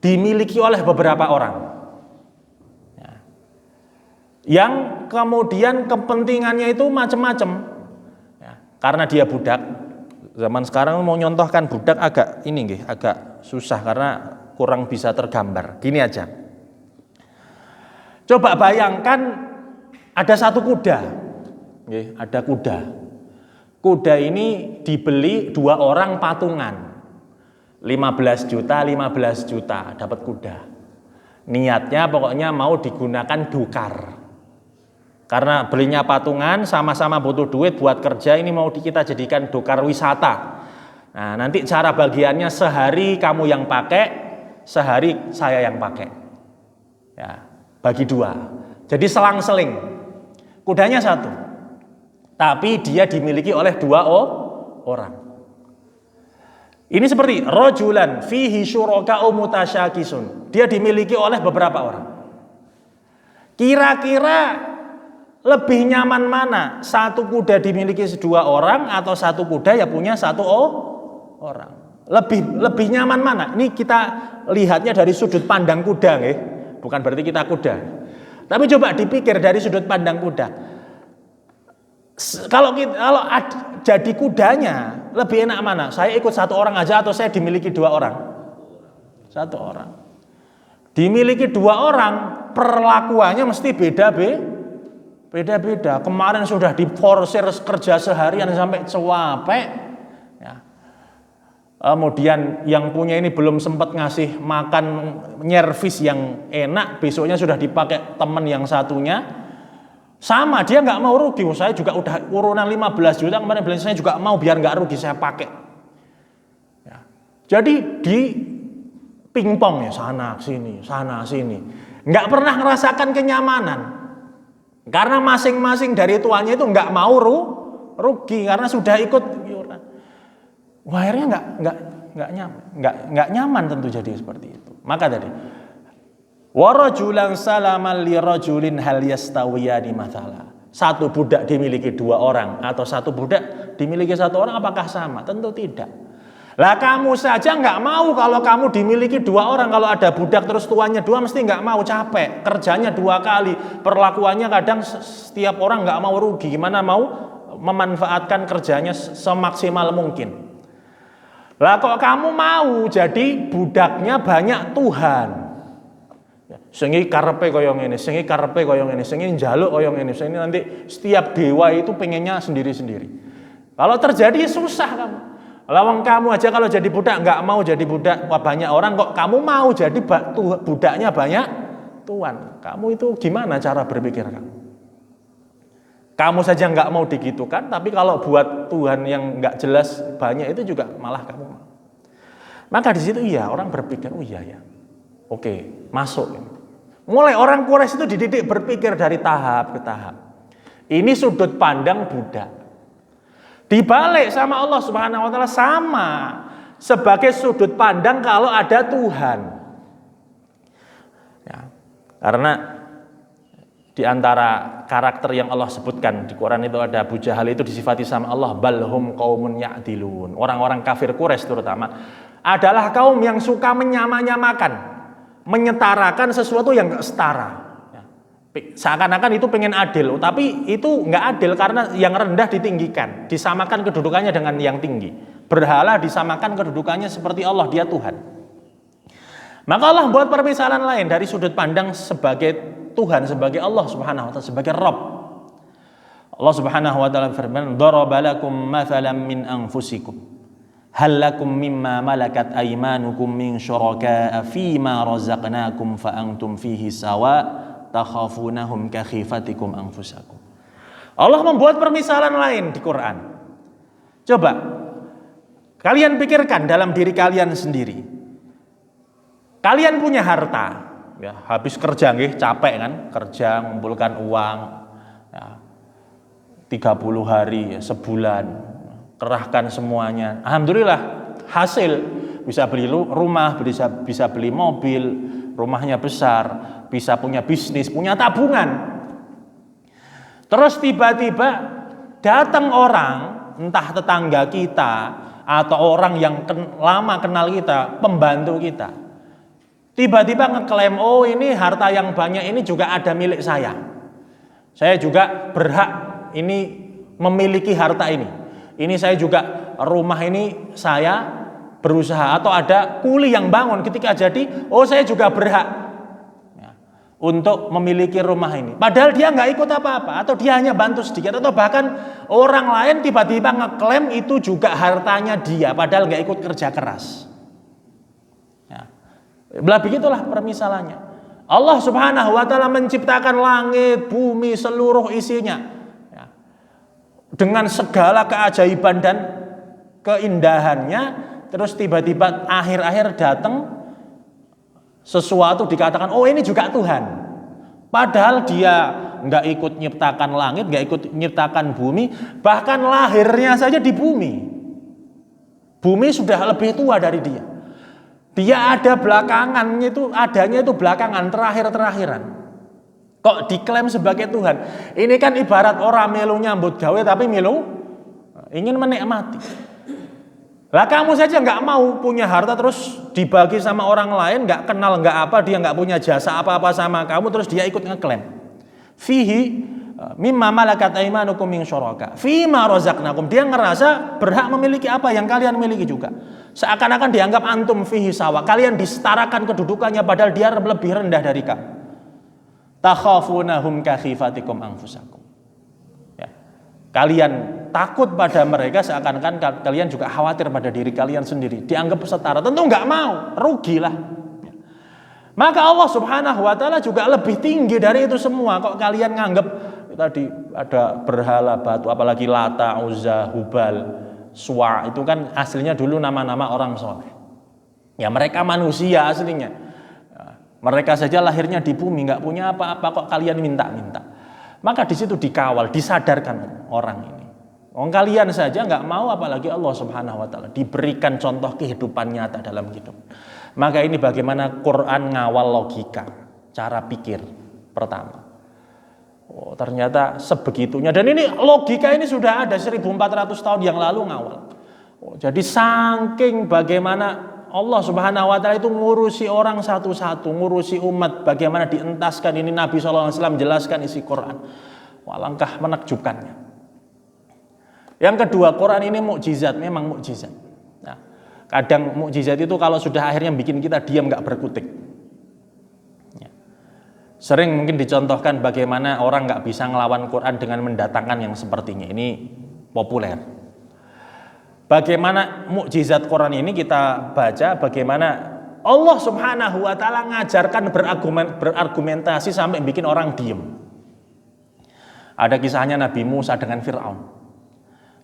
dimiliki oleh beberapa orang. Ya. Yang kemudian kepentingannya itu macam-macam. Ya, karena dia budak. Zaman sekarang mau nyontohkan budak agak susah karena kurang bisa tergambar. Gini aja. Coba bayangkan ada satu kuda. Ada kuda. Kuda ini dibeli 2 orang patungan. 15 juta dapat kuda. Niatnya pokoknya mau digunakan dukar. Karena belinya patungan, sama-sama butuh duit buat kerja, ini mau kita jadikan dukar wisata. Nah, nanti cara bagiannya sehari kamu yang pakai, sehari saya yang pakai. Ya, bagi 2. Jadi selang-seling. Kudanya 1. Tapi dia dimiliki oleh 2 orang. Ini seperti rajulan fihi syuraka'u mutasyakisun. Dia dimiliki oleh beberapa orang. Kira-kira lebih nyaman mana? Satu kuda dimiliki 2 orang atau satu kuda ya punya 1 orang? Lebih nyaman mana? Ini kita lihatnya dari sudut pandang kuda, nggih. Bukan berarti kita kuda. Tapi coba dipikir dari sudut pandang kuda. Kalau jadi kudanya lebih enak mana? Saya ikut 1 orang aja atau saya dimiliki 2 orang? 1 orang. Dimiliki 2 orang, perlakuannya mesti beda-beda. Kemarin sudah diforsir kerja seharian sampai capek. Ya. Kemudian yang punya ini belum sempat ngasih makan nyervis yang enak, besoknya sudah dipakai teman yang satunya. Sama, dia nggak mau rugi. Saya juga udah urunan 15 juta kemarin beli, saya juga mau biar nggak rugi saya pakai. Ya. Jadi di pingpong ya sana sini, nggak pernah ngerasakan kenyamanan. Karena masing-masing dari tuannya itu nggak mau rugi karena sudah ikut iuran. Wah, akhirnya nggak nyaman tentu jadi seperti itu. Maka tadi wa rajulan salaman li rajulin hal yastawiyani mathala. Satu budak dimiliki 2 orang atau satu budak dimiliki 1 orang apakah sama? Tentu tidak. Lah kamu saja nggak mau kalau kamu dimiliki 2 orang, kalau ada budak terus tuannya 2 mesti nggak mau, capek kerjanya 2 kali, perlakuannya kadang setiap orang nggak mau rugi, gimana mau memanfaatkan kerjanya semaksimal mungkin. Lah kok kamu mau jadi budaknya banyak Tuhan, sengi karepe koyo ngene, sengi karepe koyo ngene, sengi njaluk koyo ngene, sengi nanti setiap dewa itu pengennya sendiri-sendiri. Kalau terjadi susah kamu. Lawang kamu aja kalau jadi budak nggak mau jadi budak banyak orang, kok kamu mau jadi budaknya banyak tuan. Kamu itu gimana cara berpikir kamu? Kamu saja nggak mau digitukan, tapi kalau buat Tuhan yang nggak jelas banyak itu juga malah kamu mau. Maka di situ iya orang berpikir, oh iya ya, oke masuk. Mulai orang Quraisy itu dididik berpikir dari tahap ke tahap. Ini sudut pandang budak. Dibalik sama Allah Subhanahu wa taala sama sebagai sudut pandang kalau ada Tuhan. Ya, karena di antara karakter yang Allah sebutkan di Quran itu ada Abu Jahal itu disifati sama Allah balhum qaumun ya'dilun. Orang-orang kafir Quraisy terutama adalah kaum yang suka menyamakan, menyetarakan sesuatu yang enggak setara. Seakan-akan itu pengen adil, tapi itu nggak adil karena yang rendah ditinggikan, disamakan kedudukannya dengan yang tinggi. Berhala disamakan kedudukannya seperti Allah, dia Tuhan. Maka Allah buat permisalan lain dari sudut pandang sebagai Tuhan, sebagai Allah Subhanahu wa taala, sebagai Rabb. Allah Subhanahu wa taala firman, "Daraba lakum mathalan min anfusikum. Hal lakum mimma malakat aymanukum min syuraka'a fima razaqnakum fa antum fihi sawa." Takhafunahum ka khifatikum anfusakum. Allah membuat permisalan lain di Quran. Coba kalian pikirkan dalam diri kalian sendiri. Kalian punya harta, ya, habis kerja nggih, capek kan, kerja mengumpulkan uang, ya, 30 hari, sebulan, kerahkan semuanya. Alhamdulillah hasil, bisa beli rumah, bisa beli mobil, rumahnya besar, bisa punya bisnis, punya tabungan. Terus tiba-tiba datang orang, entah tetangga kita atau orang yang lama kenal kita, pembantu kita. Tiba-tiba ngeklaim, oh ini harta yang banyak ini juga ada milik saya. Saya juga berhak ini memiliki harta ini. Ini saya juga rumah ini saya berusaha, atau ada kuli yang bangun ketika jadi, oh saya juga berhak untuk memiliki rumah ini. Padahal dia nggak ikut apa-apa, atau dia hanya bantu sedikit, atau bahkan orang lain tiba-tiba ngeklaim itu juga hartanya dia, padahal nggak ikut kerja keras. Ya. Begitulah permisalannya. Allah Subhanahu wa taala menciptakan langit, bumi, seluruh isinya, ya, dengan segala keajaiban dan keindahannya. Terus tiba-tiba akhir-akhir datang sesuatu dikatakan, oh ini juga Tuhan. Padahal dia nggak ikut nyiptakan langit, nggak ikut nyiptakan bumi, bahkan lahirnya saja di bumi. Bumi sudah lebih tua dari dia. Dia ada belakangan, adanya itu belakangan, terakhir-terakhiran. Kok diklaim sebagai Tuhan? Ini kan ibarat orang melu nyambut gawe tapi melu ingin menikmati. Lah kamu saja nggak mau punya harta terus dibagi sama orang lain, nggak kenal nggak apa, dia nggak punya jasa apa-apa sama kamu, terus dia ikut ngeklaim. Fihi mimma malakat aymanukum min syuraka. Fima razaqnakum, dia ngerasa berhak memiliki apa yang kalian miliki juga. Seakan-akan dianggap antum fihi sawa, kalian disetarakan kedudukannya padahal dia lebih rendah dari kamu. Takhafunahum ka khifatikum anfusakum. Ya. Kalian takut pada mereka seakan-akan kalian juga khawatir pada diri kalian sendiri, dianggap setara. Tentu nggak mau, rugilah. Maka Allah Subhanahu wa taala juga lebih tinggi dari itu semua. Kok kalian nganggap tadi ada berhala batu, apalagi Lata, Uzza, Hubal, Suwa, itu kan aslinya dulu nama-nama orang soleh. Ya mereka manusia aslinya. Mereka saja lahirnya di bumi, nggak punya apa-apa, kok kalian minta-minta. Maka di situ dikawal, disadarkan orang ini. Kalian saja nggak mau, apalagi Allah Subhanahu wa taala diberikan contoh kehidupan nyata dalam hidup. Maka ini bagaimana Quran ngawal logika, cara pikir pertama. Oh, ternyata sebegitunya, dan ini logika ini sudah ada 1400 tahun yang lalu ngawal. Oh, jadi saking bagaimana Allah Subhanahu wa taala itu ngurusi orang satu-satu, ngurusi umat, bagaimana dientaskan ini Nabi SAW menjelaskan isi Quran. Alangkah menakjubkannya. Yang kedua, Quran ini mukjizat, memang mukjizat. Nah, kadang mukjizat itu kalau sudah akhirnya bikin kita diam, nggak berkutik. Ya. Sering mungkin dicontohkan bagaimana orang nggak bisa ngelawan Quran dengan mendatangkan yang sepertinya. Ini populer. Bagaimana mukjizat Quran ini kita baca, bagaimana Allah Subhanahu wa taala ngajarkan berargumentasi sampai bikin orang diem. Ada kisahnya Nabi Musa dengan Fir'aun.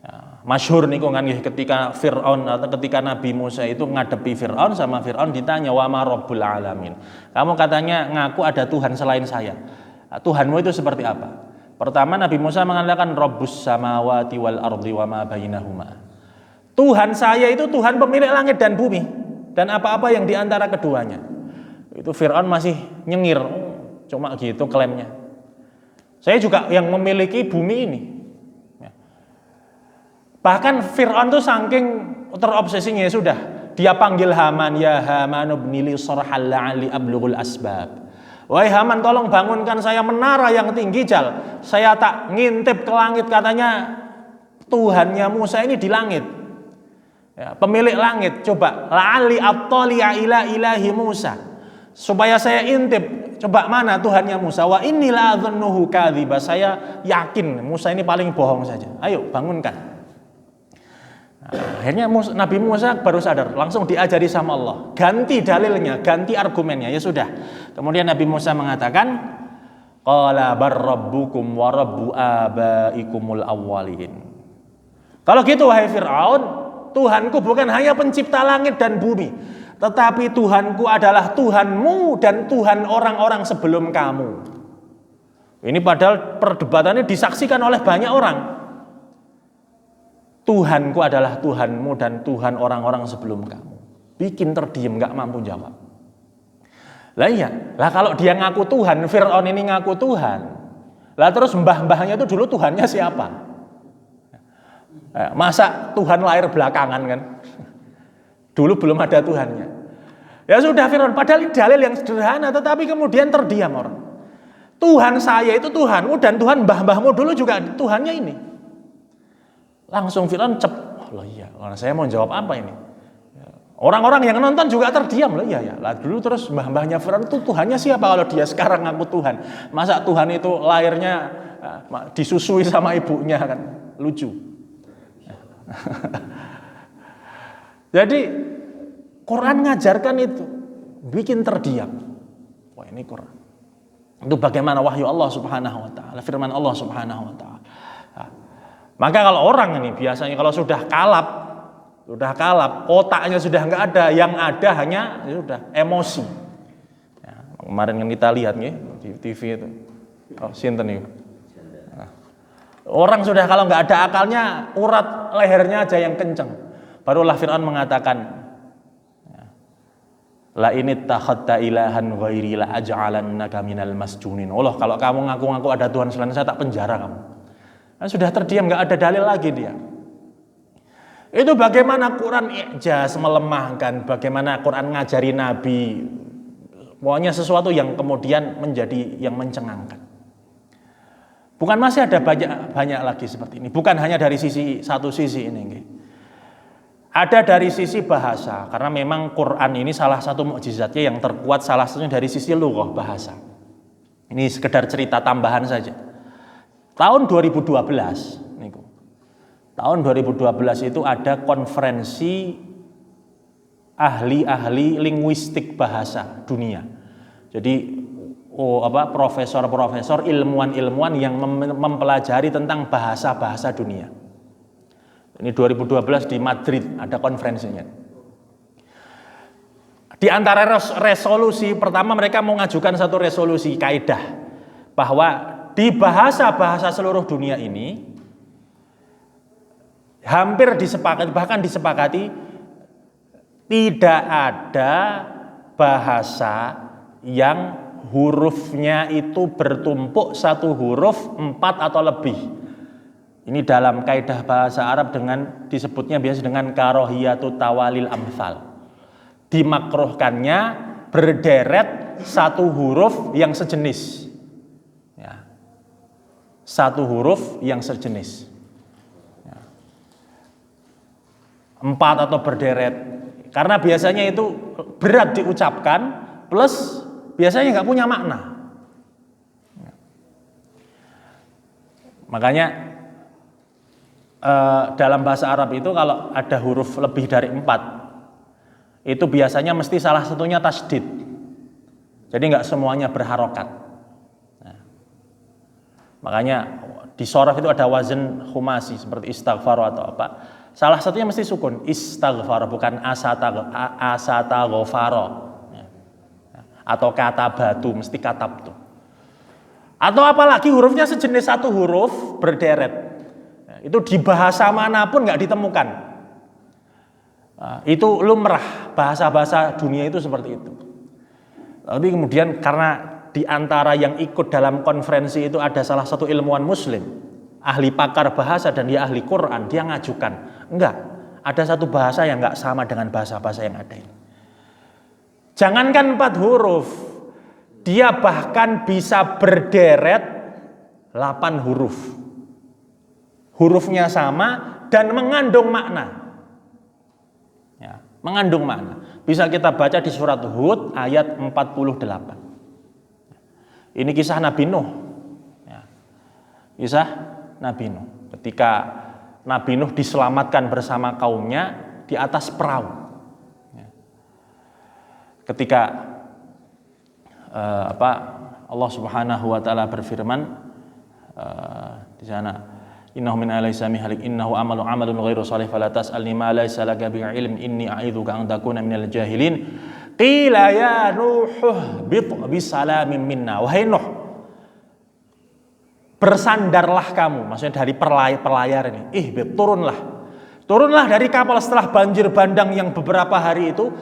Ya, masyhur niku kan ketika Fir'aun atau ketika Nabi Musa itu ngadepi Fir'aun, sama Fir'aun ditanya, "Wa ma rabbul alamin?" Kamu katanya ngaku ada Tuhan selain saya. Tuhanmu itu seperti apa? Pertama Nabi Musa mengatakan Rabbus samawati wal ardi wa ma bainahuma. Tuhan saya itu Tuhan pemilik langit dan bumi dan apa-apa yang diantara keduanya. Itu Fir'aun masih nyengir, cuma gitu klaimnya. Saya juga yang memiliki bumi ini. Bahkan Fir'aun tuh saking terobsesinya, sudah dia panggil Haman, ya Haman ibnili sarhal la'ali ablughul asbab. Wahai Haman, tolong bangunkan saya menara yang tinggi, Jal. Saya tak ngintip ke langit, katanya Tuhannya Musa ini di langit. Ya, pemilik langit, coba la'ali attali'a ila ilahi Musa, supaya saya intip, coba mana Tuhannya Musa. Wa inni la'adhunnuhu kadziba, saya yakin Musa ini paling bohong saja. Ayo bangunkan. Nah, akhirnya Nabi Musa baru sadar, langsung diajari sama Allah, ganti dalilnya, ganti argumennya. Ya sudah. Kemudian Nabi Musa mengatakan, qala bar rabbukum wa rabbu abaikumul awwalin. Kalau gitu wahai Fir'aun, Tuhanku bukan hanya pencipta langit dan bumi, tetapi Tuhanku adalah Tuhanmu dan Tuhan orang-orang sebelum kamu. Ini padahal perdebatannya disaksikan oleh banyak orang. Tuhanku adalah Tuhanmu dan Tuhan orang-orang sebelum kamu. Bikin terdiam, gak mampu jawab. Lah iya, lah kalau dia ngaku Tuhan, Fir'aun ini ngaku Tuhan, lah terus mbah-mbahnya itu dulu Tuhannya siapa? Masa Tuhan lahir belakangan kan? Dulu belum ada Tuhannya. Ya sudah Fir'aun, padahal dalil yang sederhana, tetapi kemudian terdiam orang. Tuhan saya itu Tuhanmu dan Tuhan mbah-mbahmu dulu juga Tuhannya ini. Langsung Fir'aun loh iya, saya mau jawab apa ini? Orang-orang yang nonton juga terdiam, loh iya ya. Lah dulu terus mbah-mbahnya Fir'aun itu Tuhannya siapa kalau dia sekarang ngaku Tuhan? Masa Tuhan itu lahirnya disusui sama ibunya kan? Lucu. Jadi Quran ngajarkan itu, bikin terdiam. Wah ini Quran. Itu bagaimana wahyu Allah Subhanahu wa taala, firman Allah Subhanahu wa taala. Nah, maka kalau orang ini biasanya kalau sudah kalap, otaknya sudah enggak ada, yang ada hanya ya sudah emosi. Ya, kemarin kan kita lihat nih di TV itu. Oh, sinten itu. Orang sudah kalau nggak ada akalnya, urat lehernya aja yang kenceng. Barulah Fir'aun mengatakan, la ini takhadta ilahan ghairi la aj'alannaka minal masjunin. Allah, kalau kamu ngaku-ngaku ada Tuhan selain saya, tak penjara kamu. Nah, sudah terdiam, nggak ada dalil lagi dia. Itu bagaimana Quran ijaz melemahkan, bagaimana Quran ngajari Nabi, pokoknya sesuatu yang kemudian menjadi yang mencengangkan. Bukan, masih ada banyak lagi seperti ini. Bukan hanya dari satu sisi ini. Ada dari sisi bahasa, karena memang Quran ini salah satu mukjizatnya yang terkuat, salah satunya dari sisi lughah bahasa. Ini sekedar cerita tambahan saja. Tahun 2012, tahun 2012 itu ada konferensi ahli-ahli linguistik bahasa dunia. Jadi profesor-profesor, ilmuwan-ilmuwan yang mempelajari tentang bahasa-bahasa dunia. Ini 2012 di Madrid ada konferensinya. Di antara resolusi pertama, mereka mau mengajukan satu resolusi kaidah bahwa di bahasa-bahasa seluruh dunia ini hampir disepakati, bahkan disepakati tidak ada bahasa yang hurufnya itu bertumpuk satu huruf 4 atau lebih. Ini dalam kaidah bahasa Arab disebutnya biasa dengan karohiyatu tawalil amsal. Dimakruhkannya berderet satu huruf yang sejenis. Ya. Satu huruf yang sejenis. Ya. 4 atau berderet. Karena biasanya itu berat diucapkan plus biasanya nggak punya makna. Makanya dalam bahasa Arab itu kalau ada huruf lebih dari 4, itu biasanya mesti salah satunya tasdid. Jadi nggak semuanya berharokat. Nah, makanya di shorof itu ada wazn khumasi seperti istighfar atau apa. Salah satunya mesti sukun, istighfar, bukan asata ghafaro. Atau kata batu, mesti katab tuh. Atau apalagi hurufnya sejenis satu huruf berderet. Itu di bahasa manapun nggak ditemukan. Itu lumrah, bahasa-bahasa dunia itu seperti itu. Tapi kemudian karena di antara yang ikut dalam konferensi itu ada salah satu ilmuwan muslim, ahli pakar bahasa dan dia ahli Quran, dia ngajukan, enggak, ada satu bahasa yang enggak sama dengan bahasa-bahasa yang ada ini. Jangankan 4 huruf, dia bahkan bisa berderet 8 huruf. Hurufnya sama dan mengandung makna. Ya, mengandung makna. Bisa kita baca di surat Hud ayat 48. Ini kisah Nabi Nuh. Ya. Kisah Nabi Nuh. Ketika Nabi Nuh diselamatkan bersama kaumnya di atas perahu. Ya. Ketika Allah Subhanahu wa taala berfirman di sana, innahu min alaysa mihalik innahu amalun ghairu salih fala tas'alni ma laysa laka bihi ilm inni a'idzuka an takuna minal jahilin. Qila ya Nuh bisalamin minna. Wahai Nuh, bersandarlah kamu, maksudnya dari pelayar ini. Turunlah dari kapal setelah banjir bandang yang beberapa hari itu.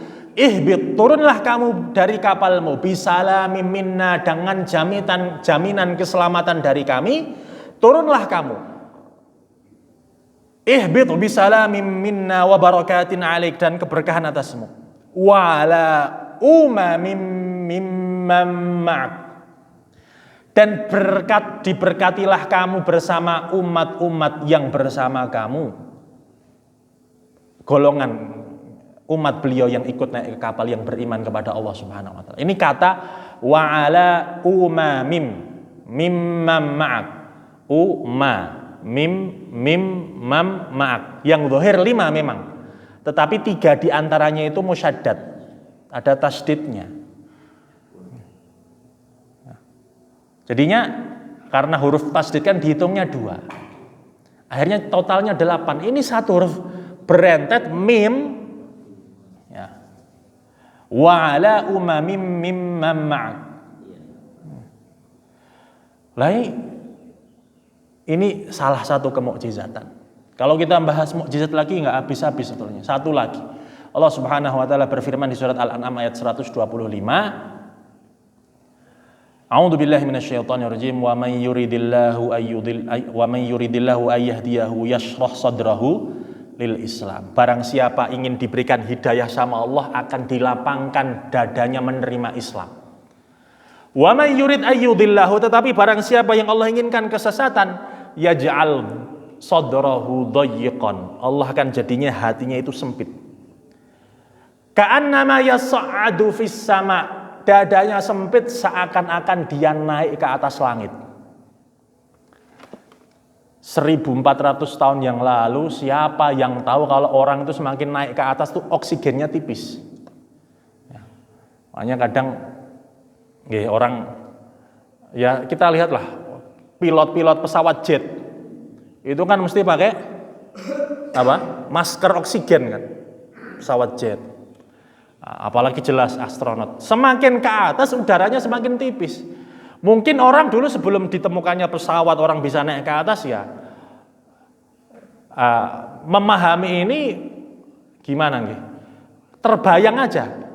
Turunlah kamu dari kapalmu bisalamin minna, dengan jaminan keselamatan dari kami. Turunlah kamu. Bisalamin minna wa barakatin alaik, dan keberkahan atasmu. Wa ala umamin mimman ma'ak, dan diberkatilah kamu bersama umat-umat yang bersama kamu, golongan umat beliau yang ikut naik ke kapal yang beriman kepada Allah Subhanahu wa taala. Ini kata wa ala umamim mimman ma'ak. Mim ma'ak. Yang zahir 5 memang. Tetapi 3 diantaranya itu musyaddad, ada tasdidnya. Jadinya karena huruf tasdid kan dihitungnya 2, akhirnya totalnya 8. Ini satu huruf berentet mim, ya. Wa ala umamim mimman ma'ak. Ini salah satu kemukjizatan. Kalau kita bahas mukjizat lagi nggak habis-habis sebetulnya. Satu lagi, Allah Subhanahu wa taala berfirman di surat Al-An'am ayat 125. A'udzu billahi minasyaitonir rajim. Wa may yuridillahu ayyahdiyahu yashrah sadrahu lil Islam. Barang siapa ingin diberikan hidayah sama Allah akan dilapangkan dadanya menerima Islam. Wa may yurid ayyudillahu, tetapi barang siapa yang Allah inginkan kesesatan, yaj'al sadrahu dayyiqan, Allah akan jadinya hatinya itu sempit. Ka'annama yas'adu fis sama, dadanya sempit seakan-akan dia naik ke atas langit. 1400 tahun yang lalu, siapa yang tahu kalau orang itu semakin naik ke atas tuh oksigennya tipis. Ya. Makanya kadang orang, ya kita lihatlah pilot-pilot pesawat jet itu kan mesti pakai masker oksigen kan, pesawat jet. Apalagi jelas astronot, semakin ke atas udaranya semakin tipis. Mungkin orang dulu sebelum ditemukannya pesawat orang bisa naik ke atas ya, memahami ini gimana nih, terbayang aja.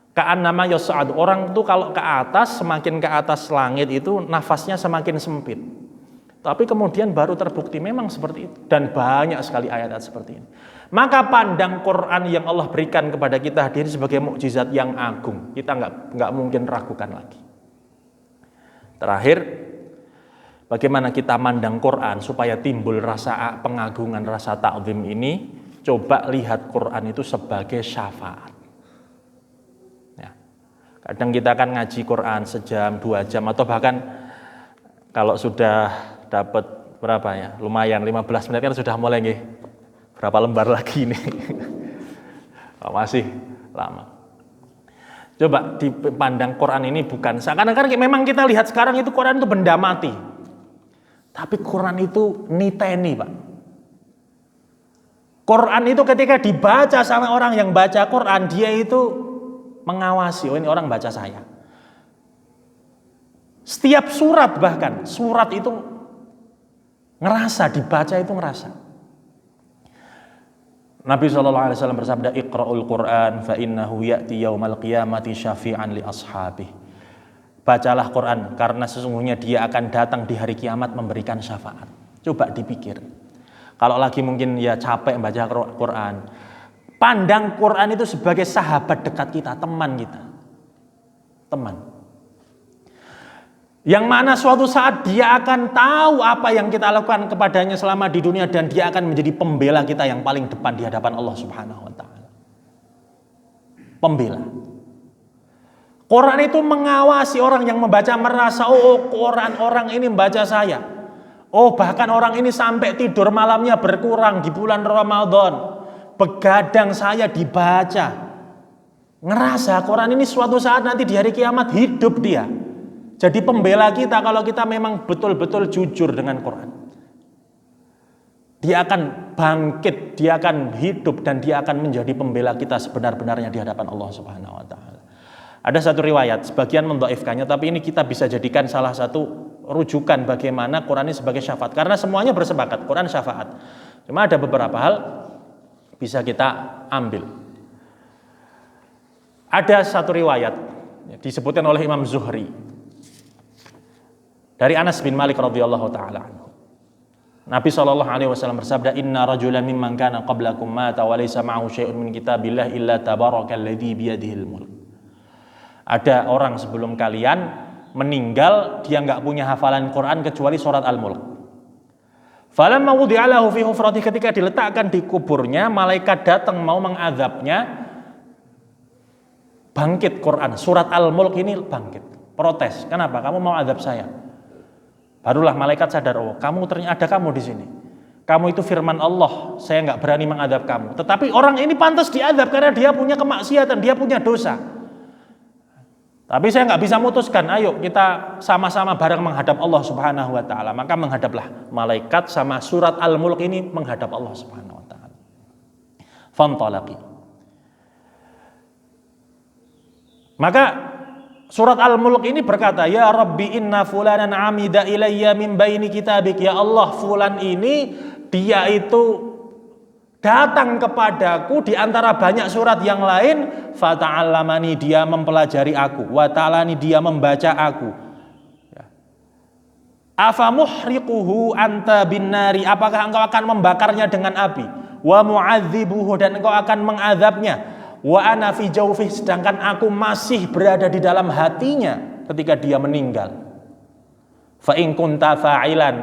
Ka'annama yas'ad, orang itu kalau ke atas, semakin ke atas langit itu nafasnya semakin sempit. Tapi kemudian baru terbukti memang seperti itu, dan banyak sekali ayat-ayat seperti ini. Maka pandang Quran yang Allah berikan kepada kita hadir sebagai mukjizat yang agung. Kita nggak mungkin ragukan lagi. Terakhir, bagaimana kita mandang Quran supaya timbul rasa pengagungan, rasa ta'zim ini? Coba lihat Quran itu sebagai syafaat. Ya. Kadang kita akan ngaji Quran sejam, 2 jam, atau bahkan kalau sudah dapat berapa ya? Lumayan 15 menit kan sudah mulai nih. Berapa lembar lagi nih? Oh, masih lama. Coba dipandang Quran ini bukan seakan-akan memang kita lihat sekarang itu Quran itu benda mati. Tapi Quran itu niteni, Pak. Quran itu ketika dibaca sama orang yang baca Quran, dia itu mengawasi, oh ini orang baca saya. Setiap surat bahkan, surat itu ngerasa, dibaca itu ngerasa. Nabi SAW bersabda, Iqra'ul Qur'an fa innahu ya'ti yaumal qiyamati syafi'an li ashabih. Bacalah Quran karena sesungguhnya dia akan datang di hari kiamat memberikan syafaat. Coba dipikir. Kalau lagi mungkin ya capek baca Quran, pandang Quran itu sebagai sahabat dekat kita, teman kita. Teman. Yang mana suatu saat dia akan tahu apa yang kita lakukan kepadanya selama di dunia dan dia akan menjadi pembela kita yang paling depan di hadapan Allah Subhanahu wa taala. Pembela. Quran itu mengawasi orang yang membaca, merasa oh Quran orang ini membaca saya. Oh bahkan orang ini sampai tidur malamnya berkurang di bulan Ramadan. Begadang saya dibaca. Ngerasa Quran ini suatu saat nanti di hari kiamat hidup dia. Jadi pembela kita kalau kita memang betul-betul jujur dengan Quran. Dia akan bangkit, dia akan hidup dan dia akan menjadi pembela kita sebenar-benarnya di hadapan Allah Subhanahu wa taala. Ada satu riwayat, sebagian mendhaifkannya, tapi ini kita bisa jadikan salah satu rujukan bagaimana Quran ini sebagai syafaat. Karena semuanya bersepakat, Quran syafaat. Cuma ada beberapa hal bisa kita ambil. Ada satu riwayat disebutkan oleh Imam Zuhri dari Anas bin Malik radhiyallahu taala anhu. Nabi SAW bersabda, Inna rajulan mimman kana qablakum mata wa laysa ma'ahu syai'un min kitabillah illa tabarakalladzi biyadihil mulk. Ada orang sebelum kalian meninggal, dia nggak punya hafalan Quran kecuali surat Al-Mulk. Falamma wudi'a lahu fi hufrati, ketika diletakkan di kuburnya, malaikat datang mau mengazabnya. Bangkit Quran, surat Al-Mulk ini bangkit. Protes, kenapa? Kamu mau azab saya? Barulah malaikat sadar, oh kamu ternyata ada kamu di sini. Kamu itu firman Allah, saya nggak berani mengadab kamu. Tetapi orang ini pantas diadab karena dia punya kemaksiatan, dia punya dosa. Tapi saya nggak bisa mutuskan, ayo kita sama-sama bareng menghadap Allah Subhanahu wa taala. Maka menghadaplah malaikat sama surat Al-Mulk ini menghadap Allah Subhanahu wa taala. Fantalaqi. Maka surat Al-Mulk ini berkata, Ya Rabbi inna fulanan amida ilayya min baini kitabik. Ya Allah, fulan ini dia itu datang kepadaku di antara banyak surat yang lain, fata'allamani, dia mempelajari aku, wa ta'alani, dia membaca aku. Afa muhriquhu anta bin nari, apakah engkau akan membakarnya dengan api? Wa mu'adzibuhu, dan engkau akan mengazabnya. Wa ana fi jawfih, sedangkan aku masih berada di dalam hatinya ketika dia meninggal. Fa in kunta fa'ilan,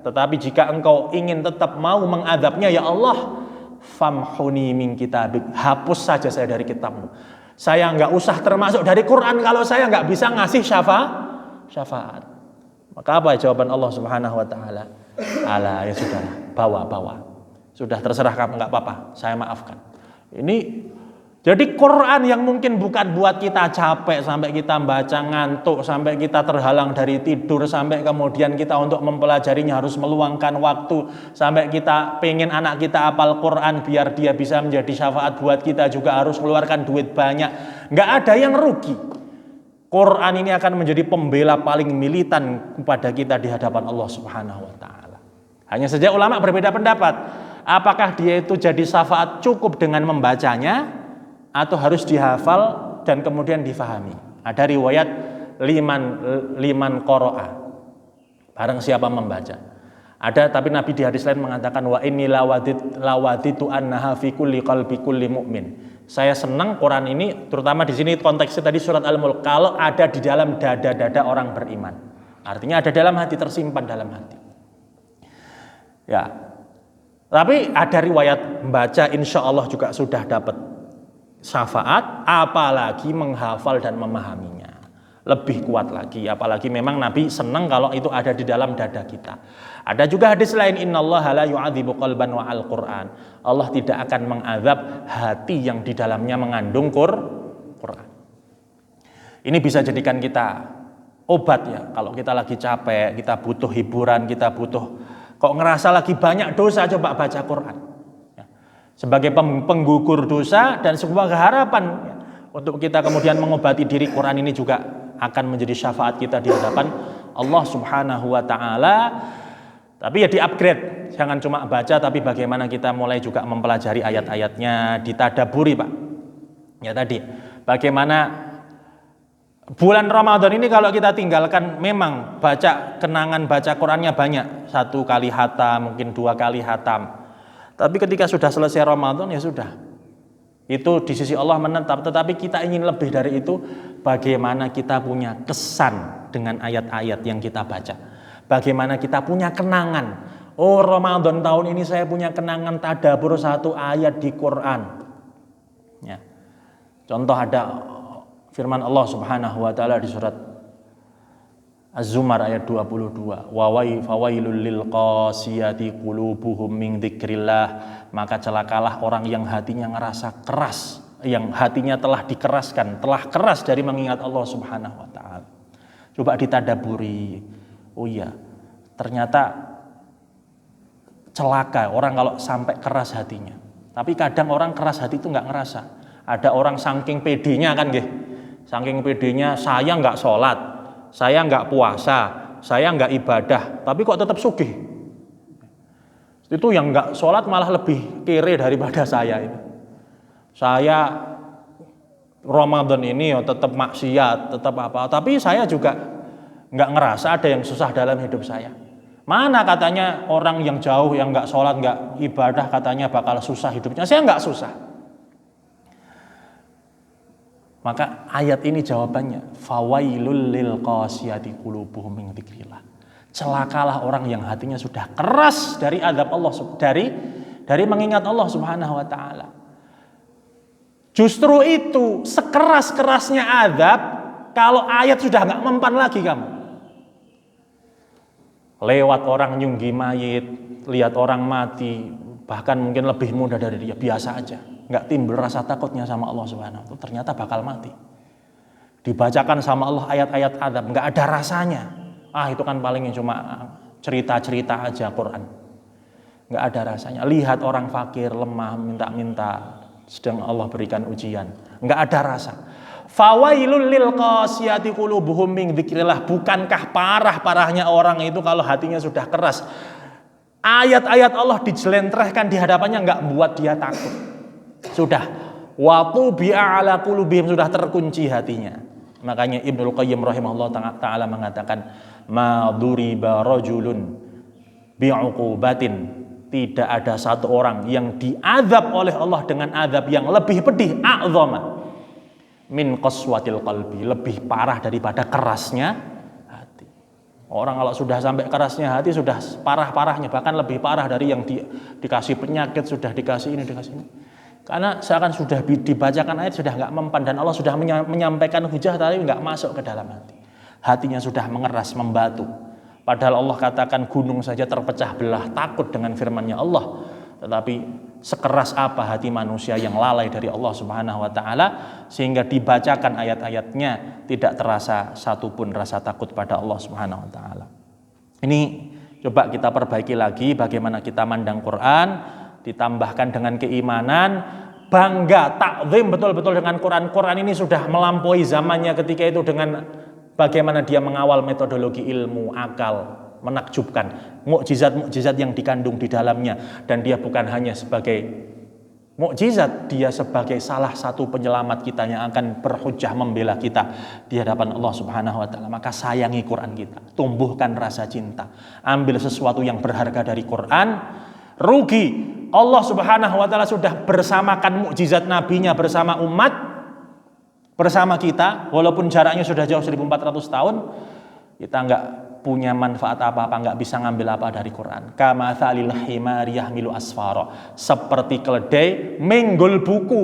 tetapi jika engkau ingin tetap mau mengazabnya, ya Allah, famhuni min kitabik, hapus saja saya dari kitabmu. Saya nggak usah termasuk dari Quran kalau saya nggak bisa ngasih syafaat. Maka apa jawaban Allah Subhanahu wa taala? Ala, ya sudah, bawa. Sudah terserah kamu, nggak apa-apa, saya maafkan. Ini jadi Quran yang mungkin bukan buat kita capek sampai kita baca ngantuk, sampai kita terhalang dari tidur, sampai kemudian kita untuk mempelajarinya harus meluangkan waktu, sampai kita pengen anak kita hafal Quran biar dia bisa menjadi syafaat buat kita juga harus keluarkan duit banyak. Nggak ada yang rugi. Quran ini akan menjadi pembela paling militan kepada kita di hadapan Allah Subhanahu wa taala. Hanya saja ulama berbeda pendapat. Apakah dia itu jadi syafaat cukup dengan membacanya atau harus dihafal dan kemudian difahami. Ada riwayat liman qara'a, barang siapa membaca. Ada, tapi Nabi di hadis lain mengatakan wa inni lawaditu annaha fi kulli qalbi kulli mu'min. Saya senang Quran ini, terutama di sini konteksnya tadi surat Al-Mulk, kalau ada di dalam dada-dada orang beriman. Artinya ada dalam hati, tersimpan dalam hati. Ya. Tapi ada riwayat membaca insya Allah juga sudah dapat syafaat, apalagi menghafal dan memahaminya. lebih kuat lagi. Apalagi memang Nabi senang kalau itu ada di dalam dada kita. Ada juga hadis lain, innallaha la yu'adzibu qalban wa al-Qur'an. Allah tidak akan mengazab hati yang di dalamnya mengandung Quran. Ini bisa jadikan kita obat ya. Kalau kita lagi capek, kita butuh hiburan, kita butuh kok ngerasa lagi banyak dosa, coba baca Quran. Ya. Sebagai penggugur dosa dan sebuah harapan ya, untuk kita kemudian mengobati diri. Quran ini juga akan menjadi syafaat kita di hadapan Allah Subhanahu wa taala. Tapi ya di-upgrade, jangan cuma baca tapi bagaimana kita mulai juga mempelajari ayat-ayatnya, ditadaburi, Pak. Ya tadi, bagaimana bulan Ramadan ini kalau kita tinggalkan, memang kenangan baca Qurannya banyak, 1 kali hatam, mungkin 2 kali hatam. Tapi ketika sudah selesai Ramadan ya sudah. Itu di sisi Allah menetap, tetapi kita ingin lebih dari itu. Bagaimana kita punya kesan dengan ayat-ayat yang kita baca. Bagaimana kita punya kenangan. Oh, Ramadan tahun ini saya punya kenangan tadabbur 1 ayat di Quran. Ya. Contoh ada firman Allah Subhanahu wa taala di surat Az-Zumar ayat 22. Fawailul lil qasiyati qulubuhum min dzikrillah. Maka celakalah orang yang hatinya ngerasa keras, yang hatinya telah dikeraskan, telah keras dari mengingat Allah Subhanahu wa taala. Coba ditadaburi. Oh iya, ternyata celaka orang kalau sampai keras hatinya. Tapi kadang orang keras hati itu nggak ngerasa. Ada orang saking pedenya kan, saking pedenya, saya nggak sholat, saya nggak puasa, saya nggak ibadah, tapi kok tetap sugih. Itu yang nggak sholat malah lebih kere daripada saya ini. Saya Ramadan ini ya tetap maksiat, tetap apa, tapi saya juga nggak ngerasa ada yang susah dalam hidup saya. Mana katanya orang yang jauh, yang nggak sholat, nggak ibadah, katanya bakal susah hidupnya. Saya nggak susah. Maka ayat ini jawabannya, fawailul lil qasiyati qulubuhum min dzikrillah. Celakalah orang yang hatinya sudah keras dari azab Allah, dari mengingat Allah Subhanahu wa taala. Justru itu sekeras-kerasnya azab, kalau ayat sudah nggak mempan lagi kamu. Lewat orang nyunggi mayit, lihat orang mati, bahkan mungkin lebih mudah dari dia, biasa aja. Nggak timbul rasa takutnya sama Allah Subhanahu wa taala, ternyata bakal mati. Dibacakan sama Allah ayat-ayat azab, nggak ada rasanya. Itu kan paling cuma cerita-cerita aja Quran. Nggak ada rasanya. Lihat orang fakir, lemah, minta-minta, sedang Allah berikan ujian. Nggak ada rasa. Fawailul lil qasiyati qulubuhum min dzikrillah. Bukankah parah-parahnya orang itu kalau hatinya sudah keras. Ayat-ayat Allah dijelentrehkan di hadapannya nggak buat dia takut. Sudah watubi'a ala qulubihim, sudah terkunci hatinya. Makanya Ibnul Qayyim rahimahullah taala mengatakan, ma duriba rajulun bi'uqubatin, tidak ada satu orang yang diazab oleh Allah dengan azab yang lebih pedih, a'zama min qaswatil qalbi, lebih parah daripada kerasnya hati. Orang kalau sudah sampai kerasnya hati, sudah parah-parahnya, bahkan lebih parah dari yang dikasih penyakit, sudah dikasih ini, dikasih ini. Karena seakan sudah dibacakan ayat sudah nggak mempan, dan Allah sudah menyampaikan hujah tapi nggak masuk ke dalam hati. Hatinya sudah mengeras, membatu. Padahal Allah katakan gunung saja terpecah belah takut dengan firman-Nya Allah. Tetapi sekeras apa hati manusia yang lalai dari Allah Subhanahu wa taala, sehingga dibacakan ayat-ayatnya tidak terasa satupun rasa takut pada Allah Subhanahu wa taala. Ini coba kita perbaiki lagi bagaimana kita mandang Quran, ditambahkan dengan keimanan, bangga, takzim betul-betul dengan Quran. Quran ini sudah melampaui zamannya ketika itu dengan bagaimana dia mengawal metodologi ilmu, akal, menakjubkan, mukjizat-mukjizat yang dikandung di dalamnya. Dan dia bukan hanya sebagai mukjizat, dia sebagai salah satu penyelamat kita yang akan berhujjah membela kita di hadapan Allah Subhanahu wa taala. Maka sayangi Quran kita, tumbuhkan rasa cinta, ambil sesuatu yang berharga dari Quran. Rugi, Allah Subhanahu wa taala sudah bersamakan mukjizat nabinya bersama umat, bersama kita, walaupun jaraknya sudah jauh 1400 tahun, kita enggak punya manfaat apa-apa, enggak bisa ngambil apa dari Quran. Kama thalil himari yahmilu asfara, seperti keledai menggol buku.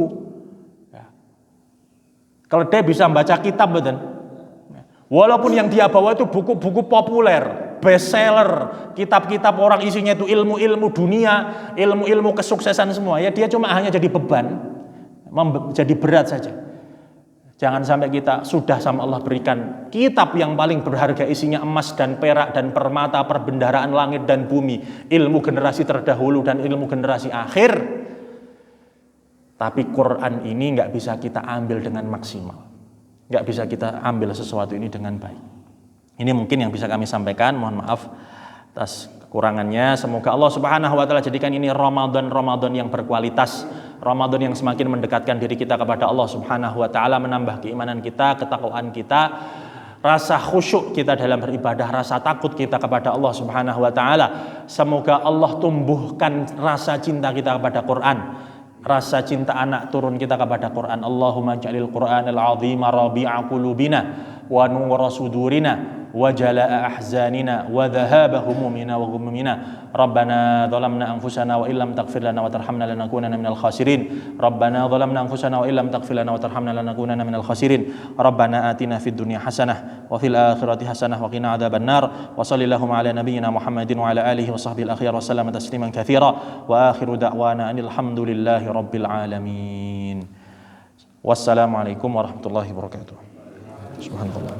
Keledai bisa membaca kitab, betul? Walaupun yang dia bawa itu buku-buku populer, bestseller, kitab-kitab orang isinya itu ilmu-ilmu dunia, ilmu-ilmu kesuksesan semua. Ya dia cuma hanya jadi beban, jadi berat saja. Jangan sampai kita sudah sama Allah berikan kitab yang paling berharga, isinya emas dan perak dan permata, perbendaharaan langit dan bumi, ilmu generasi terdahulu dan ilmu generasi akhir. Tapi Quran ini nggak bisa kita ambil dengan maksimal. Nggak bisa kita ambil sesuatu ini dengan baik. Ini mungkin yang bisa kami sampaikan. Mohon maaf atas kekurangannya. Semoga Allah Subhanahu wa taala jadikan ini Ramadan yang berkualitas, Ramadan yang semakin mendekatkan diri kita kepada Allah Subhanahu wa taala, menambah keimanan kita, ketakwaan kita, rasa khusyuk kita dalam beribadah, rasa takut kita kepada Allah Subhanahu wa taala. Semoga Allah tumbuhkan rasa cinta kita kepada Quran, rasa cinta anak turun kita kepada Quran. Allahumma ja'alil Qur'anal 'azima rabi'a qulubina wa nura sudurina wa jalaa ahzanina wa dhahaba humumina wa ghummina. Rabbana dhalamna anfusana wa illam taghfir lana wa tarhamna lanakunanna minal khasirin. Rabbana dhalamna anfusana wa illam taghfir lana wa tarhamna lanakunanna minal khasirin. Rabbana atina fid dunya hasanah wa fil akhirati hasanah wa qina adzabannar. Wa sallallahu ala nabiyyina Muhammadin wa ala alihi wa sahbihi al-akhyar wa sallama tasliman katsira. Wa akhiru da'wana alhamdulillahi rabbil alamin. Wassalamualaikum warahmatullahi wabarakatuh. Subhanallah.